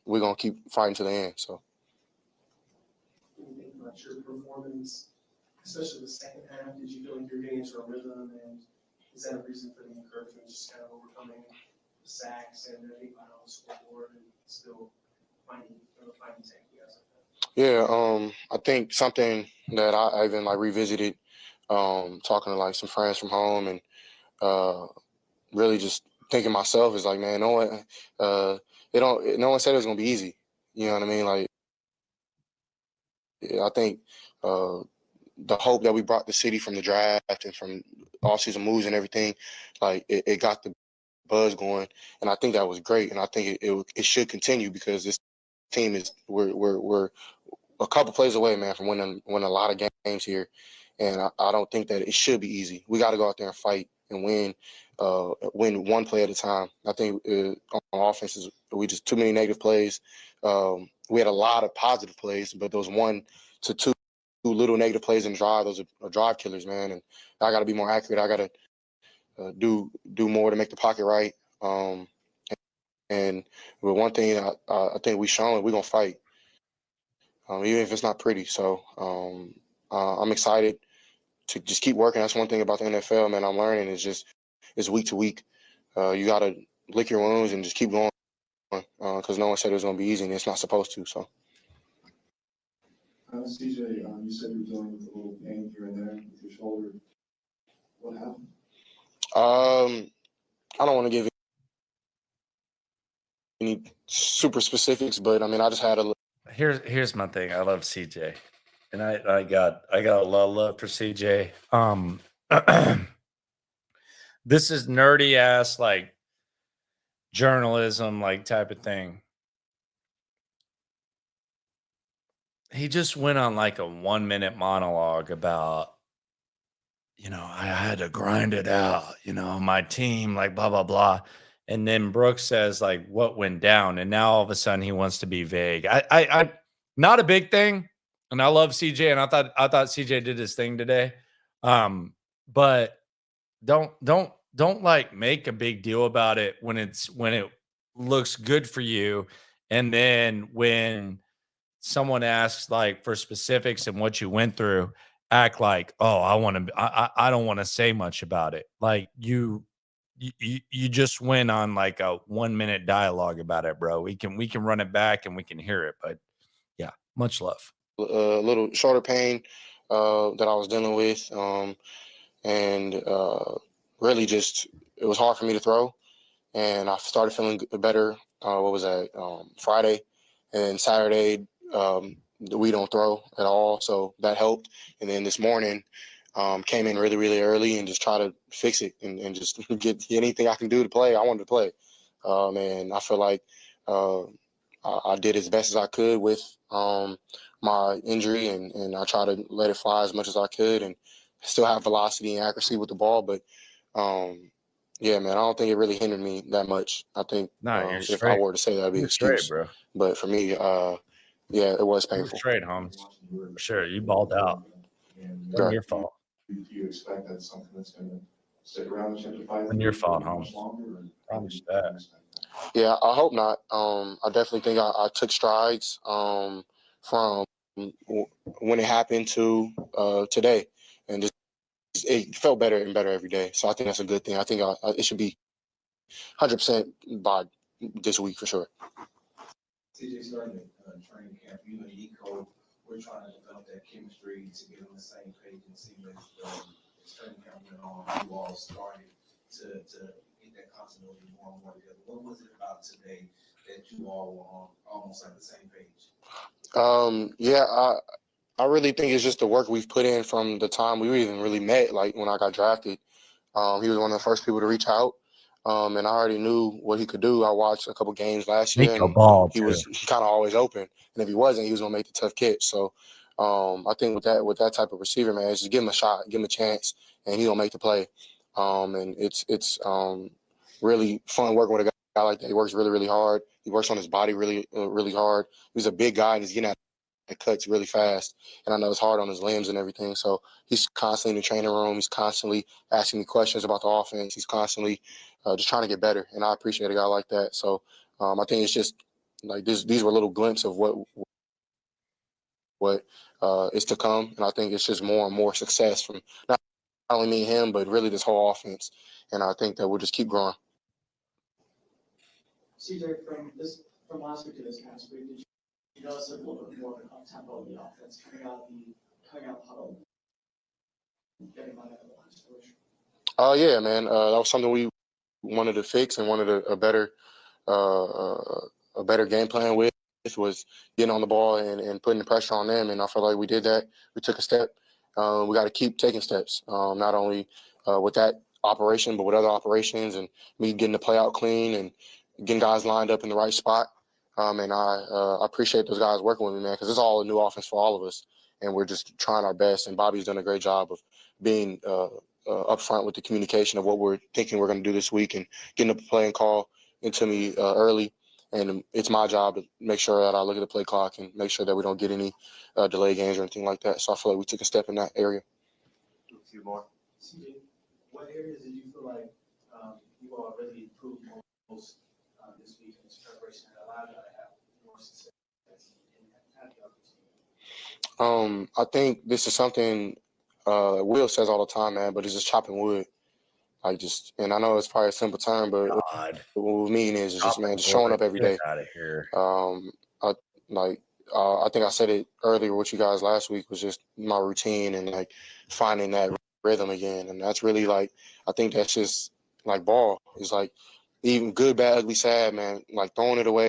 We're going to keep fighting to the end. So. When you think about your performance, especially the second half, did you feel like you're getting into a rhythm, and is that a reason for the encouragement, just kind of overcoming the sacks and the 8 on the scoreboard and still finding tank guys like that? Yeah, I think something that I even like revisited, talking to like some friends from home, and really just thinking myself is like, man, no one said it was gonna be easy. You know what I mean? Like, I think the hope that we brought the city from the draft and from off-season moves and everything, like it got the buzz going, and I think that was great, and I think it should continue because this team is we're a couple plays away, man, from winning a lot of games here, and I don't think that it should be easy. We got to go out there and fight and win one play at a time. I think on offense we just too many negative plays. We had a lot of positive plays, but those 1 to 2 little negative plays in drive, those are drive killers, man. And I got to be more accurate. I got to do more to make the pocket right. And but one thing I think we've shown, we're gonna fight, even if it's not pretty. So I'm excited to just keep working. That's one thing about the NFL, man. I'm learning is week to week. You got to lick your wounds and just keep going because no one said it was gonna be easy, and it's not supposed to. So. CJ, you said you were dealing with a little pain here and there with your shoulder. What happened? I don't want to give any super specifics, but I mean, I just had a. Here's my thing. I love CJ, and I got a lot of love for CJ. This is nerdy ass like journalism like type of thing. He just went on like a 1-minute monologue about, I had to grind it out, my team, like blah, blah, blah. And then Brooks says like what went down. And now all of a sudden he wants to be vague. I not a big thing. And I love CJ. And I thought CJ did his thing today. But don't like make a big deal about it when it looks good for you. And then when someone asks like for specifics and what you went through, act like, oh, I don't want to say much about it. Like you just went on like a 1-minute dialogue about it, bro. We can run it back and we can hear it. But yeah, much love. A little shoulder pain that I was dealing with, and really just it was hard for me to throw, and I started feeling better. What was that? Friday, and Saturday. We don't throw at all, so that helped. And then this morning, came in really, really early and just try to fix it and just get anything I can do to play. I wanted to play, and I feel like I did as best as I could with my injury, and I tried to let it fly as much as I could and still have velocity and accuracy with the ball. But yeah, man, I don't think it really hindered me that much. I think if I were to say that, would be an excuse. Bro. But for me, yeah, it was painful. Straight, Holmes. For sure. You balled out. Wasn't your fault. Do you expect that's something that's going to stick around and to fight? Wasn't your fault, Holmes. Promise that. Yeah, I hope not. I definitely think I took strides from when it happened to today, and just it felt better and better every day. So I think that's a good thing. I think it should be 100% by this week for sure. CJ starting training camp, DeMeco, we're trying to develop that chemistry to get on the same page and see what as training camp went on, you all started to get that continuity more and more together. What was it about today that you all were on almost like the same page? Yeah, I really think it's just the work we've put in from the time we even really met. Like when I got drafted, he was one of the first people to reach out. And I already knew what he could do. I watched a couple games last year, and he was kind of always open. And if he wasn't, he was gonna make the tough catch. So I think with that type of receiver, man, just give him a shot, give him a chance, and he's gonna make the play. And it's really fun working with a guy like that. He works really, really hard. He works on his body really, really hard. He's a big guy, and he's getting at it cuts really fast. And I know it's hard on his limbs and everything. So he's constantly in the training room. He's constantly asking me questions about the offense. He's constantly just trying to get better. And I appreciate a guy like that. So I think it's just like these were little glimpses of what is to come. And I think it's just more and more success from not only me and him, but really this whole offense. And I think that we'll just keep growing. CJ, from last week to this past week, did you notice a little bit more of an up-tempo in the offense coming out of huddle, getting on that line switch? Yeah, man. That was something we wanted to fix and wanted a better game plan with, was getting on the ball and putting the pressure on them. And I feel like we did that. We took a step. We got to keep taking steps, not only with that operation, but with other operations, and me getting the play out clean and getting guys lined up in the right spot. And I appreciate those guys working with me, man, because it's all a new offense for all of us. And we're just trying our best. And Bobby's done a great job of being upfront with the communication of what we're thinking we're going to do this week and getting the play and call into me early. And it's my job to make sure that I look at the play clock and make sure that we don't get any delay games or anything like that. So I feel like we took a step in that area. A few more. CJ, what areas did you feel like you all really improved most this week in this preparation that allowed you to have more success in that opportunity? I think this is something Will says all the time, man, but it's just chopping wood. And I know it's probably a simple term, but what we mean is just, man, just showing up every day. Out of here. I think I said it earlier with you guys last week, was just my routine and like finding that rhythm again. And that's really like, I think that's just like ball. It's like even good, bad, ugly, sad, man, like throwing it away,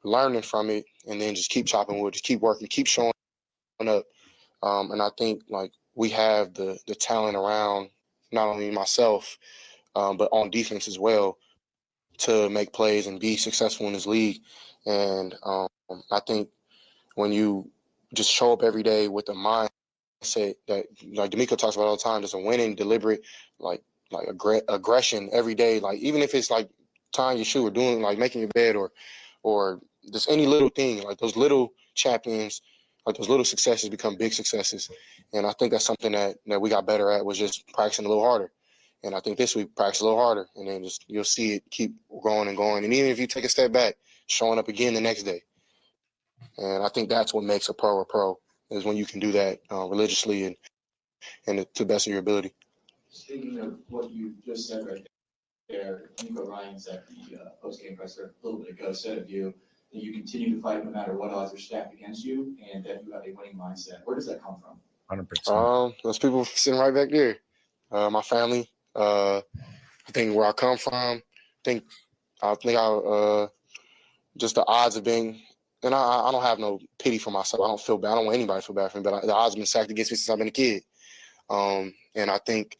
learning from it, and then just keep chopping wood, just keep working, keep showing up. And I think like we have the talent around not only myself, but on defense as well, to make plays and be successful in this league. And I think when you just show up every day with a mindset that, like DeMeco talks about all the time, just a winning, deliberate, like aggression every day. Like even if it's like tying your shoe or doing like making your bed or just any little thing, like those little champions, like those little successes become big successes. And I think that's something that we got better at, was just practicing a little harder. And I think this week practice a little harder, and then just you'll see it keep growing and going. And even if you take a step back, showing up again the next day. And I think that's what makes a pro, is when you can do that religiously and to the best of your ability. Speaking of what you just said right there, Nico Ryans at the post-game presser a little bit ago said of you that you continue to fight no matter what odds are stacked against you, and that you have a winning mindset. Where does that come from? 100%. Those people sitting right back there. My family. I think where I come from. I think just the odds of being. And I don't have no pity for myself. I don't feel bad. I don't want anybody to feel bad for me. But the odds have been stacked against me since I've been a kid. And I think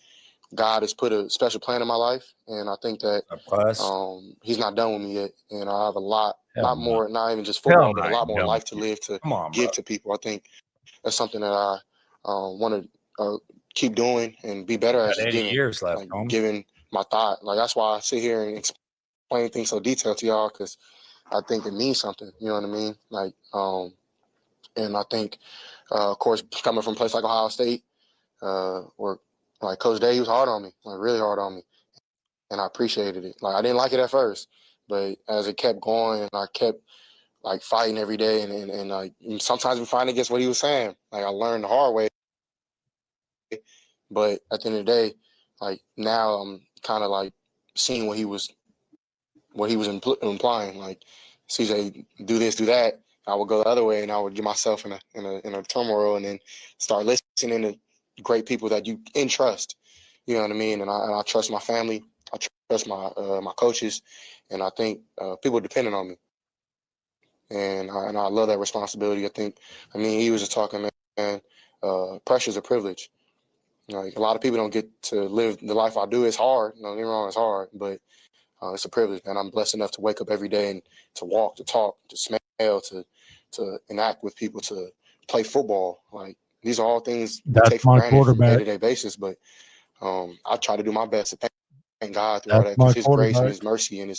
God has put a special plan in my life. And I think that He's not done with me yet. And I have a lot, more, not even just football, but a lot more life to live, to give to people. I think that's something that I want to keep doing and be better at. 80 years left, like, giving my thought. Like that's why I sit here and explain things so detailed to y'all, because I think it means something. You know what I mean? Like, and I think, of course, coming from a place like Ohio State, where like Coach Day, he was hard on me, like really hard on me, and I appreciated it. Like I didn't like it at first, but as it kept going, and I kept like fighting every day, and like sometimes we fight against what he was saying. Like I learned the hard way, but at the end of the day, like now I'm kind of like seeing what he was implying. Like, CJ, do this, do that. I would go the other way, and I would get myself in a turmoil, and then start listening to great people that you entrust. You know what I mean? And I trust my family. I trust my coaches, and I think people are depending on me. And I love that responsibility. I mean, he was just talking, man, pressure is a privilege. Like, a lot of people don't get to live the life I do. It's hard. Don't get me wrong, it's hard, but it's a privilege, and I'm blessed enough to wake up every day and to walk, to talk, to smell, to enact with people, to play football. Like, these are all things we take for granted from a day-to-day basis, but I try to do my best to thank God through all that, because His grace and His mercy and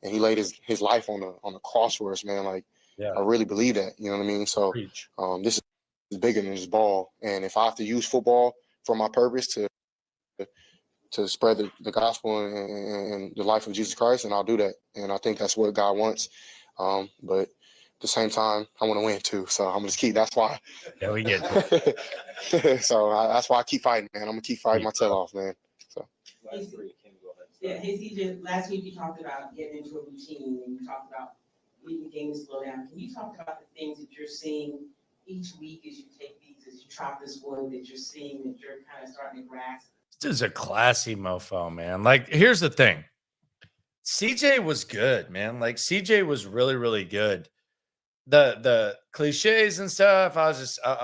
He laid his life on the cross for us, man. Like, I really believe that. You know what I mean? So this is bigger than just ball, and if I have to use football for my purpose to spread the gospel and the life of Jesus Christ, and I'll do that. And I think that's what God wants. But at the same time, I want to win too. So I'm just keep. That's why. Yeah, we get So that's why I keep fighting, man. I'm gonna keep fighting my tail off, man. So. Yeah, hey CJ, last week you talked about getting into a routine, and you talked about leaving the game to slow down. Can you talk about the things that you're seeing each week as you take these, as you chop this wood, that you're seeing, that you're kind of starting to grasp? This is a classy mofo, man. Like, here's the thing. CJ was good, man. Like, CJ was really, really good. The cliches and stuff, I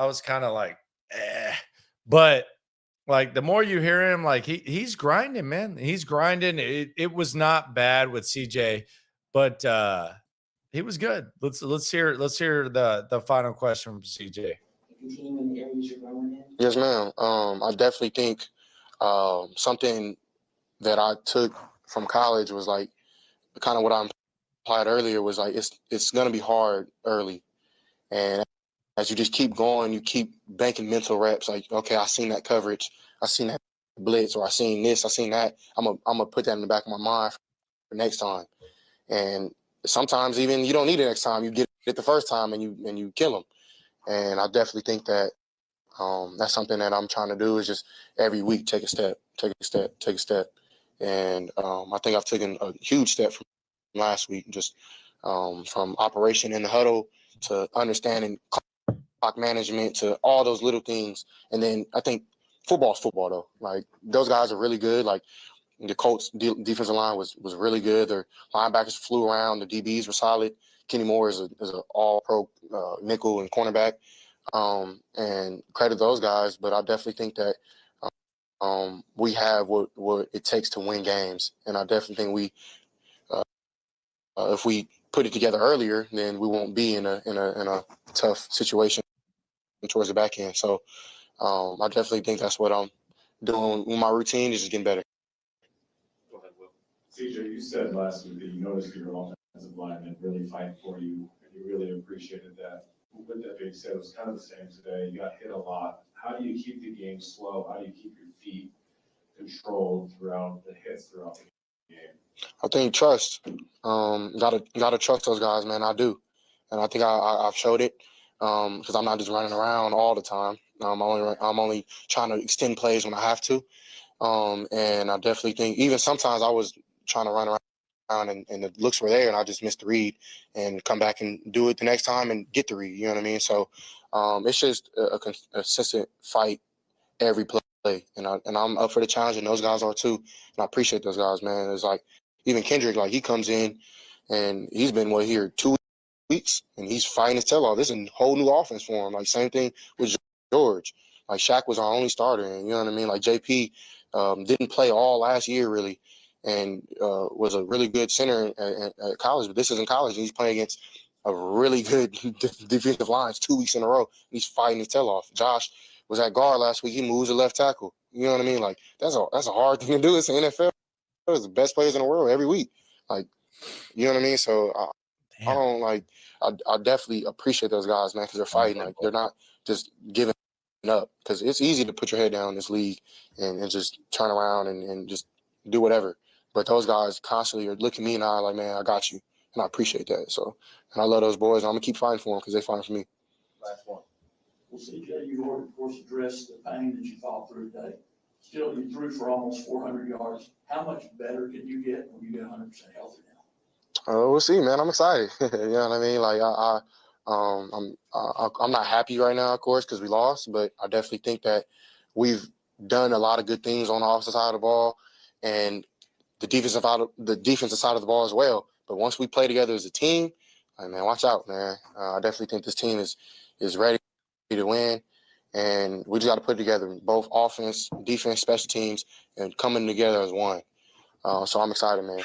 was kind of like, but like, the more you hear him, like, he's grinding, man. He's grinding. It was not bad with CJ, but he was good. Let's hear the final question from CJ. Continue in the areas you're growing in. Yes, ma'am. I definitely think something that I took from college was like kind of what I implied earlier, was like it's gonna be hard early, and as you just keep going, you keep banking mental reps. Like, okay, I seen that coverage, I seen that blitz, or I seen this, I seen that. I'm gonna put that in the back of my mind for next time. And sometimes even you don't need it next time. You get it the first time and you kill them. And I definitely think that that's something that I'm trying to do, is just every week take a step. And I think I've taken a huge step from last week, just from operation in the huddle to understanding clock management to all those little things. And then I think football's football, though. Like, those guys are really good. Like, the Colts defensive line was really good. Their linebackers flew around. The DBs were solid. Kenny Moore is an all-pro nickel and cornerback. And credit those guys, but I definitely think that we have what it takes to win games. And I definitely think if we put it together earlier, then we won't be in a tough situation towards the back end. So I definitely think that's what I'm doing with my routine, is just getting better. Go ahead, Will. CJ, you said last week that you noticed your offensive linemen really fighting for you, and you really appreciated that. With that being said, it was kind of the same today. You got hit a lot. How do you keep the game slow? How do you keep your feet controlled throughout the hits throughout the game? I think trust. Gotta trust those guys, man. I do, and I think I've showed it, because I'm not just running around all the time. I'm only trying to extend plays when I have to, and I definitely think even sometimes I was trying to run around and the looks were there and I just missed the read, and come back and do it the next time and get the read. You know what I mean? So it's just a consistent fight every play, and I'm up for the challenge, and those guys are too, and I appreciate those guys, man. It's like even Kendrick, like, he comes in and he's been here 2 weeks and he's fighting his tail off. This is a whole new offense for him. Like, same thing with George. Like, Shaq was our only starter, and you know what I mean? Like, JP didn't play all last year really, and was a really good center at college, but this isn't college, and he's playing against a really good defensive lines 2 weeks in a row. He's fighting his tail off. Josh was at guard last week. He moves to left tackle. You know what I mean? Like, that's a hard thing to do. It's the NFL. It's the best players in the world every week. Like, you know what I mean? So I don't like. I definitely appreciate those guys, man, because they're fighting. Like, they're not just giving up, because it's easy to put your head down in this league and just turn around and just do whatever. But those guys constantly are looking me in the eye like, man, I got you, and I appreciate that. So, and I love those boys. I'm gonna keep fighting for them because they fighting for me. Last one. Well, CJ, you already, of course, addressed the pain that you fought through today. Still, you threw for almost 400 yards. How much better can you get when you get 100% healthy now? We'll see, man. I'm excited. You know what I mean? Like, I'm not happy right now, of course, because we lost, but I definitely think that we've done a lot of good things on the offensive side of the ball and the defensive side of the ball as well. But once we play together as a team, like, man, watch out, man. I definitely think this team is ready to win, and we just got to put it together, both offense, defense, special teams, and coming together as one. So I'm excited, man.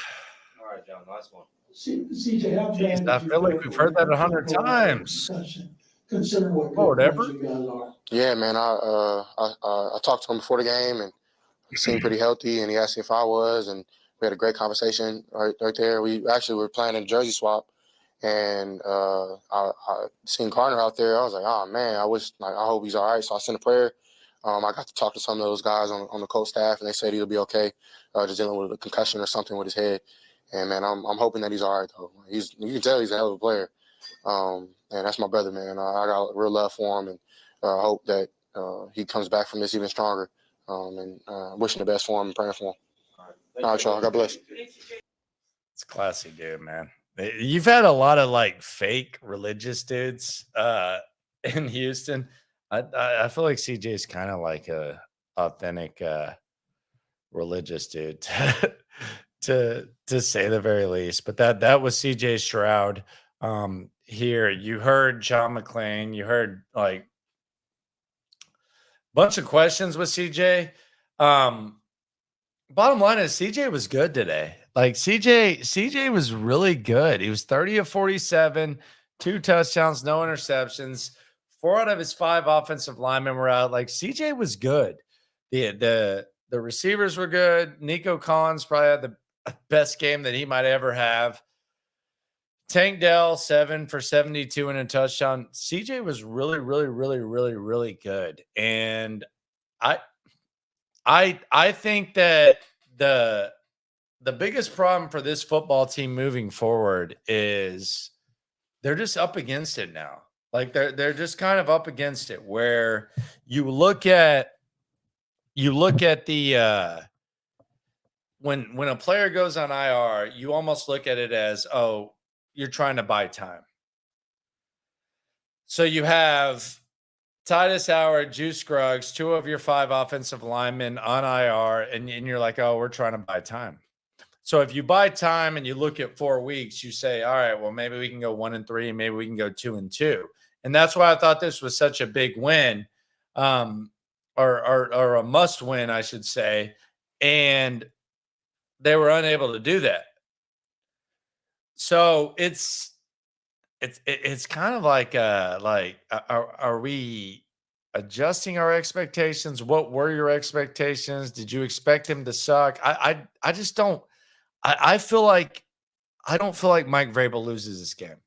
All right, John, last one. CJ, how Jeez, bad I did you feel like we've heard that 100 for times. concussion, considering what Lord, good ever? players you guys are? Yeah, man. I talked to him before the game, and he seemed pretty healthy. And he asked me if I was, and we had a great conversation right there. We actually were playing a jersey swap, and I seen Gardner out there. I was like, oh man, I hope he's all right. So I sent a prayer. I got to talk to some of those guys on the Colts staff, and they said he'll be okay, just dealing with a concussion or something with his head. And man, I'm hoping that he's all right though. You can tell he's a hell of a player. And that's my brother, man. I got real love for him, and I hope that he comes back from this even stronger. And wishing the best for him and praying for him. All right, y'all. God bless. It's classy, dude, man. You've had a lot of like fake religious dudes in Houston. I feel like CJ is kind of like a authentic religious dude to say the very least. But that was CJ Stroud. Here you heard John McClain. You heard like a bunch of questions with CJ. Bottom line is CJ was good today. Like CJ was really good. He was 30 of 47, 2 touchdowns, no interceptions. 4 out of his 5 offensive linemen were out. Like CJ was good. The receivers were good. Nico Collins probably had the best game that he might ever have. Tank Dell 7 for 72 and a touchdown. CJ was really, really, really, really, really good. And I think that the biggest problem for this football team moving forward is they're just up against it now. Like they're just kind of up against it where you look at the when a player goes on IR, you almost look at it as, oh, you're trying to buy time. So you have Titus Howard, Juice Scruggs, 2 of your 5 offensive linemen on IR, and you're like, oh, we're trying to buy time. So if you buy time and you look at 4 weeks, you say, all right, well, maybe we can go 1-3, and maybe we can go 2-2. And that's why I thought this was such a big win, or a must win, I should say. And they were unable to do that. So it's kind of like are we adjusting our expectations? What were your expectations? Did you expect him to suck? I just don't. I feel like I don't feel like Mike Vrabel loses this game.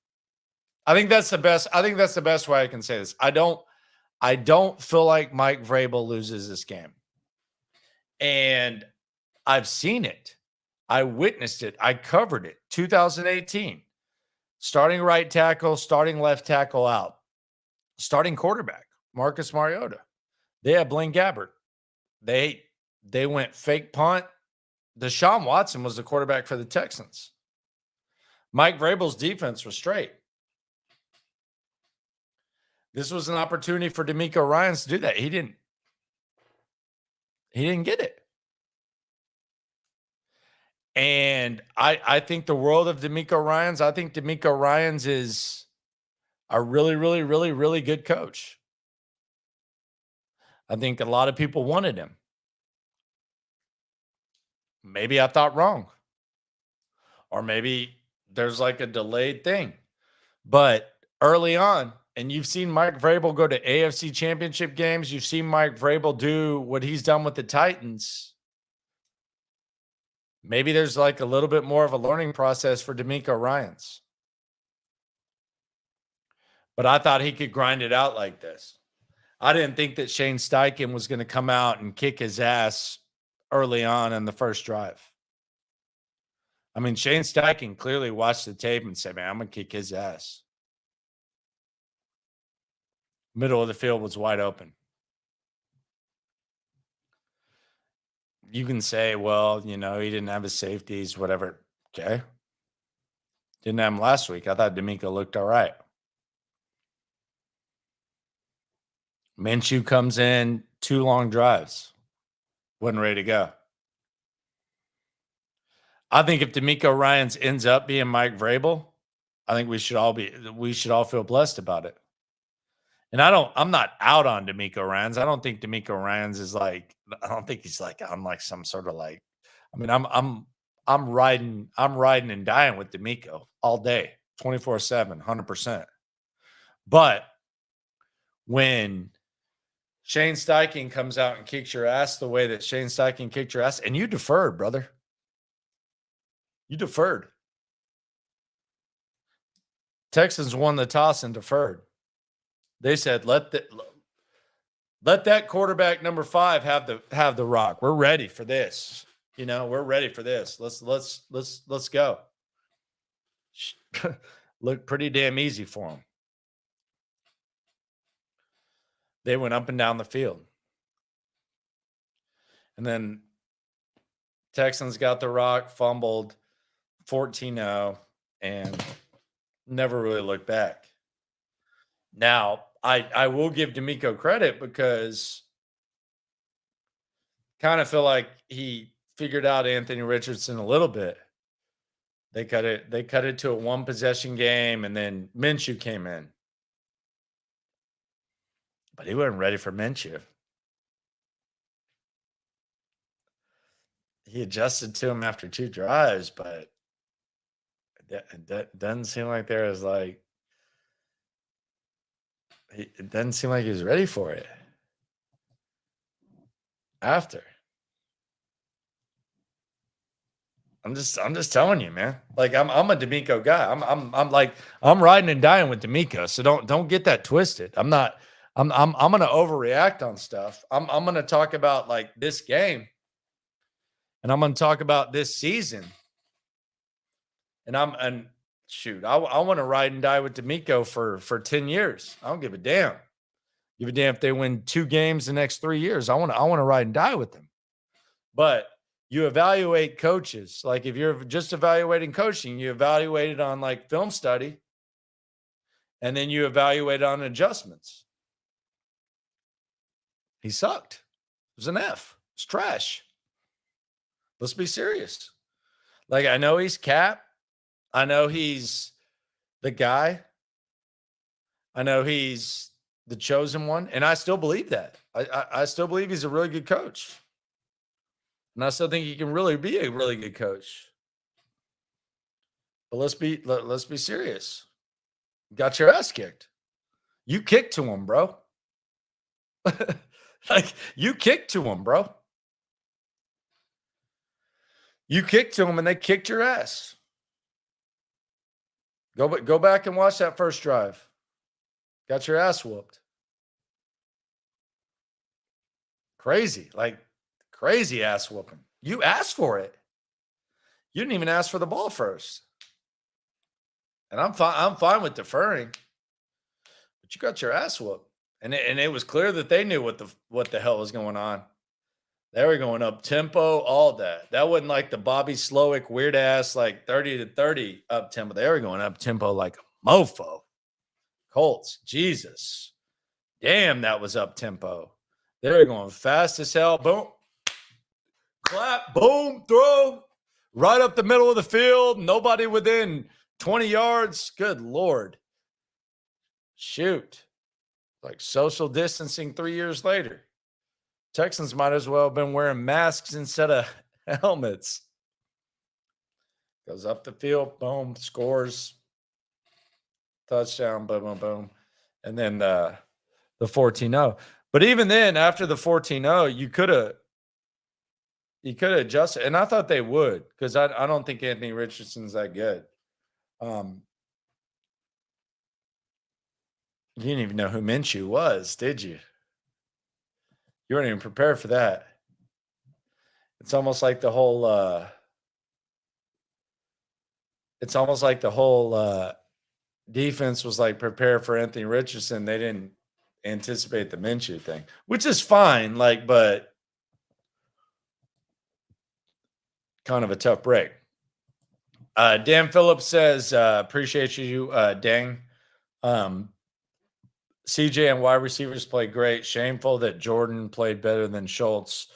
I think that's the best. I think that's the best way I can say this. I don't feel like Mike Vrabel loses this game. And I've seen it. I witnessed it. I covered it. 2018. Starting right tackle, starting left tackle out. Starting quarterback, Marcus Mariota. They had Blaine Gabbert. They went fake punt. Deshaun Watson was the quarterback for the Texans. Mike Vrabel's defense was straight. This was an opportunity for DeMeco Ryans to do that. He didn't get it. And I think the world of DeMeco Ryans. I think DeMeco Ryans is a really, really, really, really good coach. I think a lot of people wanted him. Maybe I thought wrong. Or maybe there's like a delayed thing. But early on, and you've seen Mike Vrabel go to AFC championship games. You've seen Mike Vrabel do what he's done with the Titans. Maybe there's like a little bit more of a learning process for DeMeco Ryans. But I thought he could grind it out like this. I didn't think that Shane Steichen was going to come out and kick his ass early on in the first drive. I mean, Shane Steichen clearly watched the tape and said, man, I'm going to kick his ass. Middle of the field was wide open. You can say, well, he didn't have his safeties, whatever. Okay. Didn't have him last week. I thought DeMeco looked all right. Minshew comes in, 2 long drives. Wasn't ready to go. I think if DeMeco Ryans ends up being Mike Vrabel, I think we should all feel blessed about it. And I'm not out on DeMeco Ryans. I don't think DeMeco Ryans is like, I don't think he's like, I'm like some sort of like, I mean, I'm riding and dying with DeMeco all day, 24/7, 100%. But when Shane Steichen comes out and kicks your ass the way that Shane Steichen kicked your ass, and you deferred, brother. You deferred. Texans won the toss and deferred. They said, let that quarterback number 5 have the rock. We're ready for this. You know, we're ready for this. Let's go. Looked pretty damn easy for them. They went up and down the field. And then Texans got the rock, fumbled 14-0, and never really looked back. Now, I will give DeMeco credit because kind of feel like he figured out Anthony Richardson a little bit. They cut it to a 1-possession game, and then Minshew came in. But he wasn't ready for Minshew. He adjusted to him after 2 drives, but it doesn't seem like there is like it doesn't seem like he was ready for it. After. I'm just telling you, man. Like I'm a DeMeco guy. I'm riding and dying with DeMeco. So don't get that twisted. I'm gonna overreact on stuff. I'm gonna talk about like this game. And I'm gonna talk about this season. And I want to ride and die with DeMeco for 10 years. I don't give a damn. Give a damn if they win 2 games the next 3 years. I want to ride and die with them. But you evaluate coaches. Like if you're just evaluating coaching, you evaluate it on like film study, and then you evaluate on adjustments. He sucked. It was an F. It's trash. Let's be serious. Like I know he's Cap. I know he's the guy. I know he's the chosen one, and I still believe that. I still believe he's a really good coach. And I still think he can really be a really good coach. But let's be serious. Got your ass kicked. You kicked to him, bro. Like you kicked to him, bro. You kicked to him and they kicked your ass. Go back and watch that first drive. Got your ass whooped. Crazy. Like crazy ass whooping. You asked for it. You didn't even ask for the ball first. And I'm fine with deferring. But you got your ass whooped. And it was clear that they knew what the hell was going on. They were going up tempo, all that. That wasn't like the Bobby Slowick weird ass like 30-30 up tempo. They were going up tempo like a mofo. Colts, Jesus. Damn, that was up tempo. They were going fast as hell. Boom. Clap, boom, throw. Right up the middle of the field. Nobody within 20 yards. Good Lord. Shoot. Like social distancing 3 years later. Texans might as well have been wearing masks instead of helmets. Goes up the field, boom, scores. Touchdown, boom, boom, boom. And then the 14-0. But even then, after the 14-0, you could have adjusted. And I thought they would, because I don't think Anthony Richardson's that good. You didn't even know who Minshew was, did you? You weren't even prepared for that. It's almost like the whole defense was like prepared for Anthony Richardson. They didn't anticipate the Minshew thing, which is fine, like, but kind of a tough break. Dan Phillips says, appreciate you, Dang. CJ and wide receivers played great. Shameful that Jordan played better than Schultz.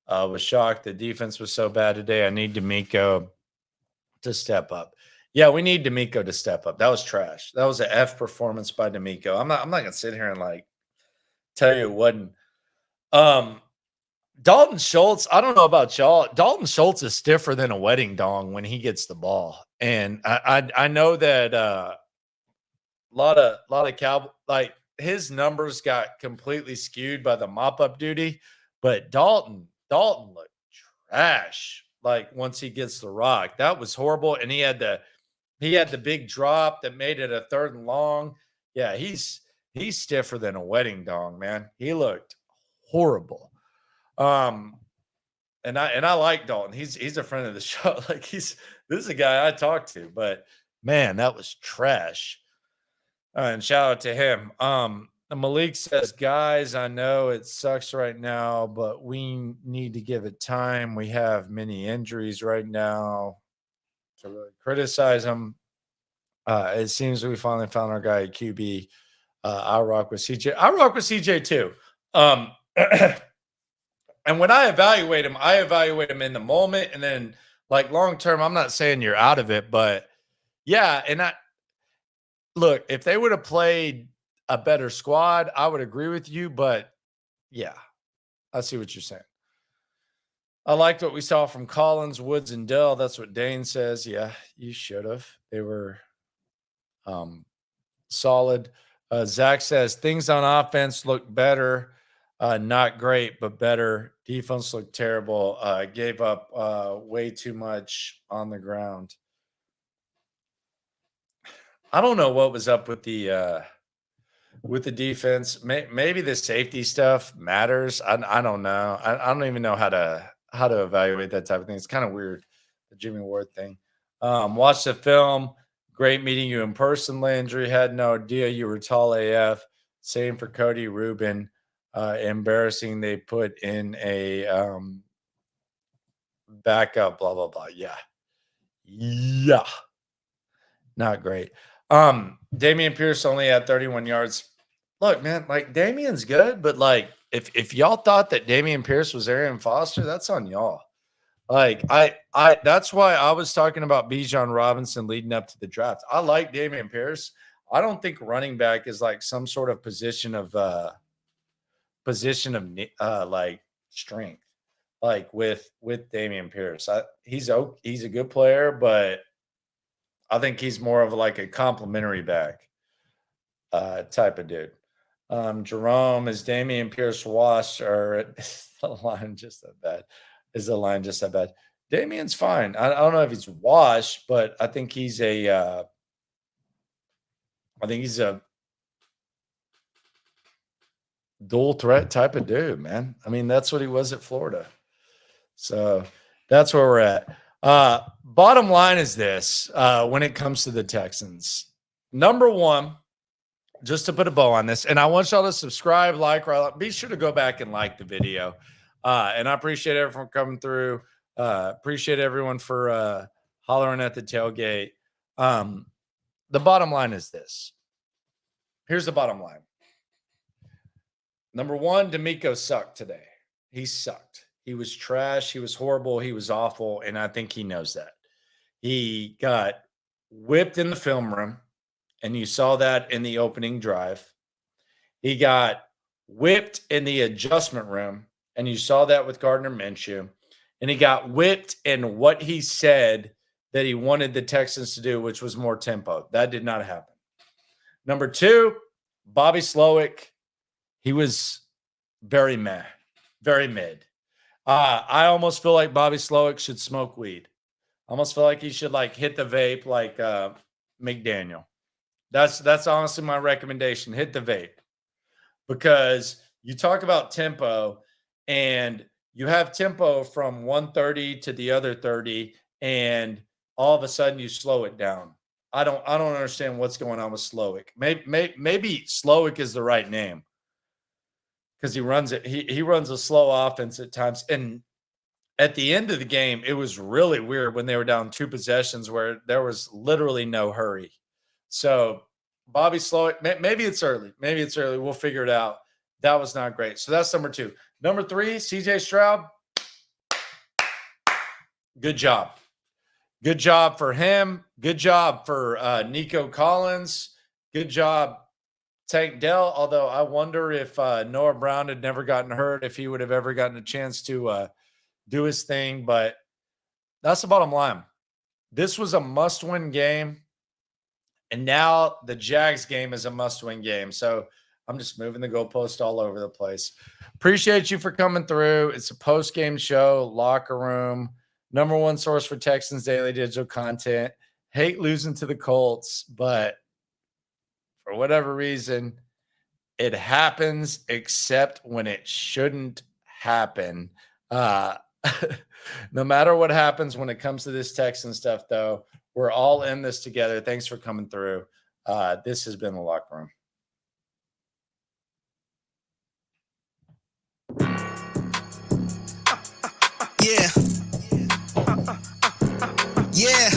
Was shocked the defense was so bad today. I need DeMeco to step up. Yeah, we need DeMeco to step up. That was trash. That was an F performance by DeMeco. I'm not gonna sit here and like tell you it wasn't. Dalton Schultz, I don't know about y'all. Dalton Schultz is stiffer than a wedding dong when he gets the ball. And I know that a lot of Cowboy, like his numbers got completely skewed by the mop-up duty, but Dalton looked trash. Like once he gets the rock, that was horrible. And he had the big drop that made it a 3rd and long. Yeah, he's stiffer than a wedding dong, man. He looked horrible. And I like Dalton. He's a friend of the show. Like this is a guy I talked to, but man, that was trash. And shout out to him. Malik says, guys, I know it sucks right now, but we need to give it time. We have many injuries right now to really criticize him. It seems we finally found our guy at QB. I rock with CJ. I rock with CJ too. And when I evaluate him in the moment, and then like long term. I'm not saying you're out of it, but yeah. And look, if they would have played a better squad, I would agree with you. But yeah, I see what you're saying. I liked what we saw from Collins, Woods, and Dell. That's what Dane says. Yeah, you should have. They were solid. Zach says things on offense look better. Not great, but better. Defense looked terrible. Gave up way too much on the ground. I don't know what was up with the defense. Maybe the safety stuff matters. I don't know. I don't even know how to evaluate that type of thing. It's kind of weird, the Jimmy Ward thing. Watch the film. Great meeting you in person, Landry. Had no idea you were tall AF. Same for Cody Rubin. Embarrassing. They put in a backup, blah, blah, blah. Yeah. Not great. Dameon Pierce only had 31 yards. Look, man, like Damien's good, but like if y'all thought that Dameon Pierce was Arian Foster, that's on y'all. Like I that's why I was talking about Bijan Robinson leading up to the draft. I like Dameon Pierce. I don't think running back is like some sort of position of like strength, like with Dameon Pierce. He's a good player, but I think he's more of like a complimentary back type of dude. Jerome, is Dameon Pierce washed, or is the line just that bad? Damien's fine. I don't know if he's washed, but I think he's a dual threat type of dude, man. I mean, that's what he was at Florida. So that's where we're at. Bottom line is this, when it comes to the Texans. Number one, just to put a bow on this, and I want y'all to subscribe, like, be sure to go back and like the video. And I appreciate everyone coming through. Appreciate everyone for hollering at the tailgate. The bottom line is this. Here's the bottom line. Number one, DeMeco sucked today. He sucked. He was trash. He was horrible. He was awful. And I think he knows that. He got whipped in the film room, and you saw that in the opening drive. He got whipped in the adjustment room, and you saw that with Gardner Minshew. And he got whipped in what he said that he wanted the Texans to do, which was more tempo. That did not happen. Number two, Bobby Slowick. He was very meh, very mid. I almost feel like Bobby Slowick should smoke weed. I almost feel like he should like hit the vape like McDaniel. That's honestly my recommendation. Hit the vape. Because you talk about tempo, and you have tempo from 130 to the other 30, and all of a sudden you slow it down. I don't understand what's going on with Slowick. Maybe Slowick is the right name, because he runs it. He runs a slow offense at times. And at the end of the game, it was really weird when they were down 2 possessions where there was literally no hurry. So Bobby Slowick, maybe it's early. Maybe it's early. We'll figure it out. That was not great. So that's number 2. Number 3, CJ Stroud. Good job. Good job for him. Good job for Nico Collins. Good job, Tank Dell. Although I wonder if Noah Brown had never gotten hurt, if he would have ever gotten a chance to do his thing. But that's the bottom line. This was a must-win game. And now the Jags game is a must-win game. So I'm just moving the goalpost all over the place. Appreciate you for coming through. It's a post-game show, locker room. Number 1 source for Texans daily digital content. Hate losing to the Colts, but for whatever reason, it happens except when it shouldn't happen. No matter what happens when it comes to this Texan stuff, though, we're all in this together. Thanks for coming through. This has been the Locker Room. Yeah. Yeah.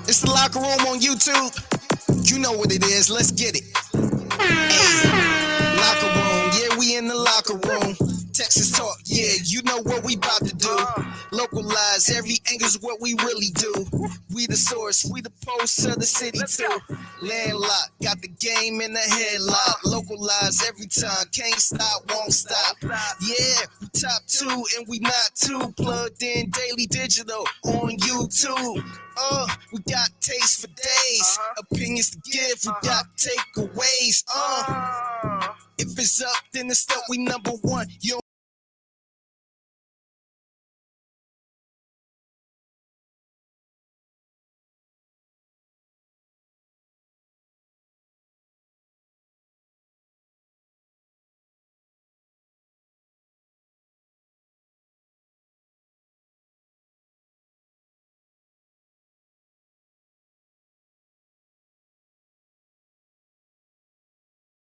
It's the Locker Room on YouTube. You know what it is. Let's get it. Hey. Locker Room. Yeah, we in the locker room. Texas talk. Yeah, you know what we about to do. Localize every angle's what we really do. We the source, we the pulse of the city too. Landlocked, got the game in the headlock. Localize every time, can't stop, won't stop. Yeah, we top 2 and we not 2. Plugged in daily digital on YouTube. We got taste for days, opinions to give, we got takeaways. If it's up, then it's up, we number 1. You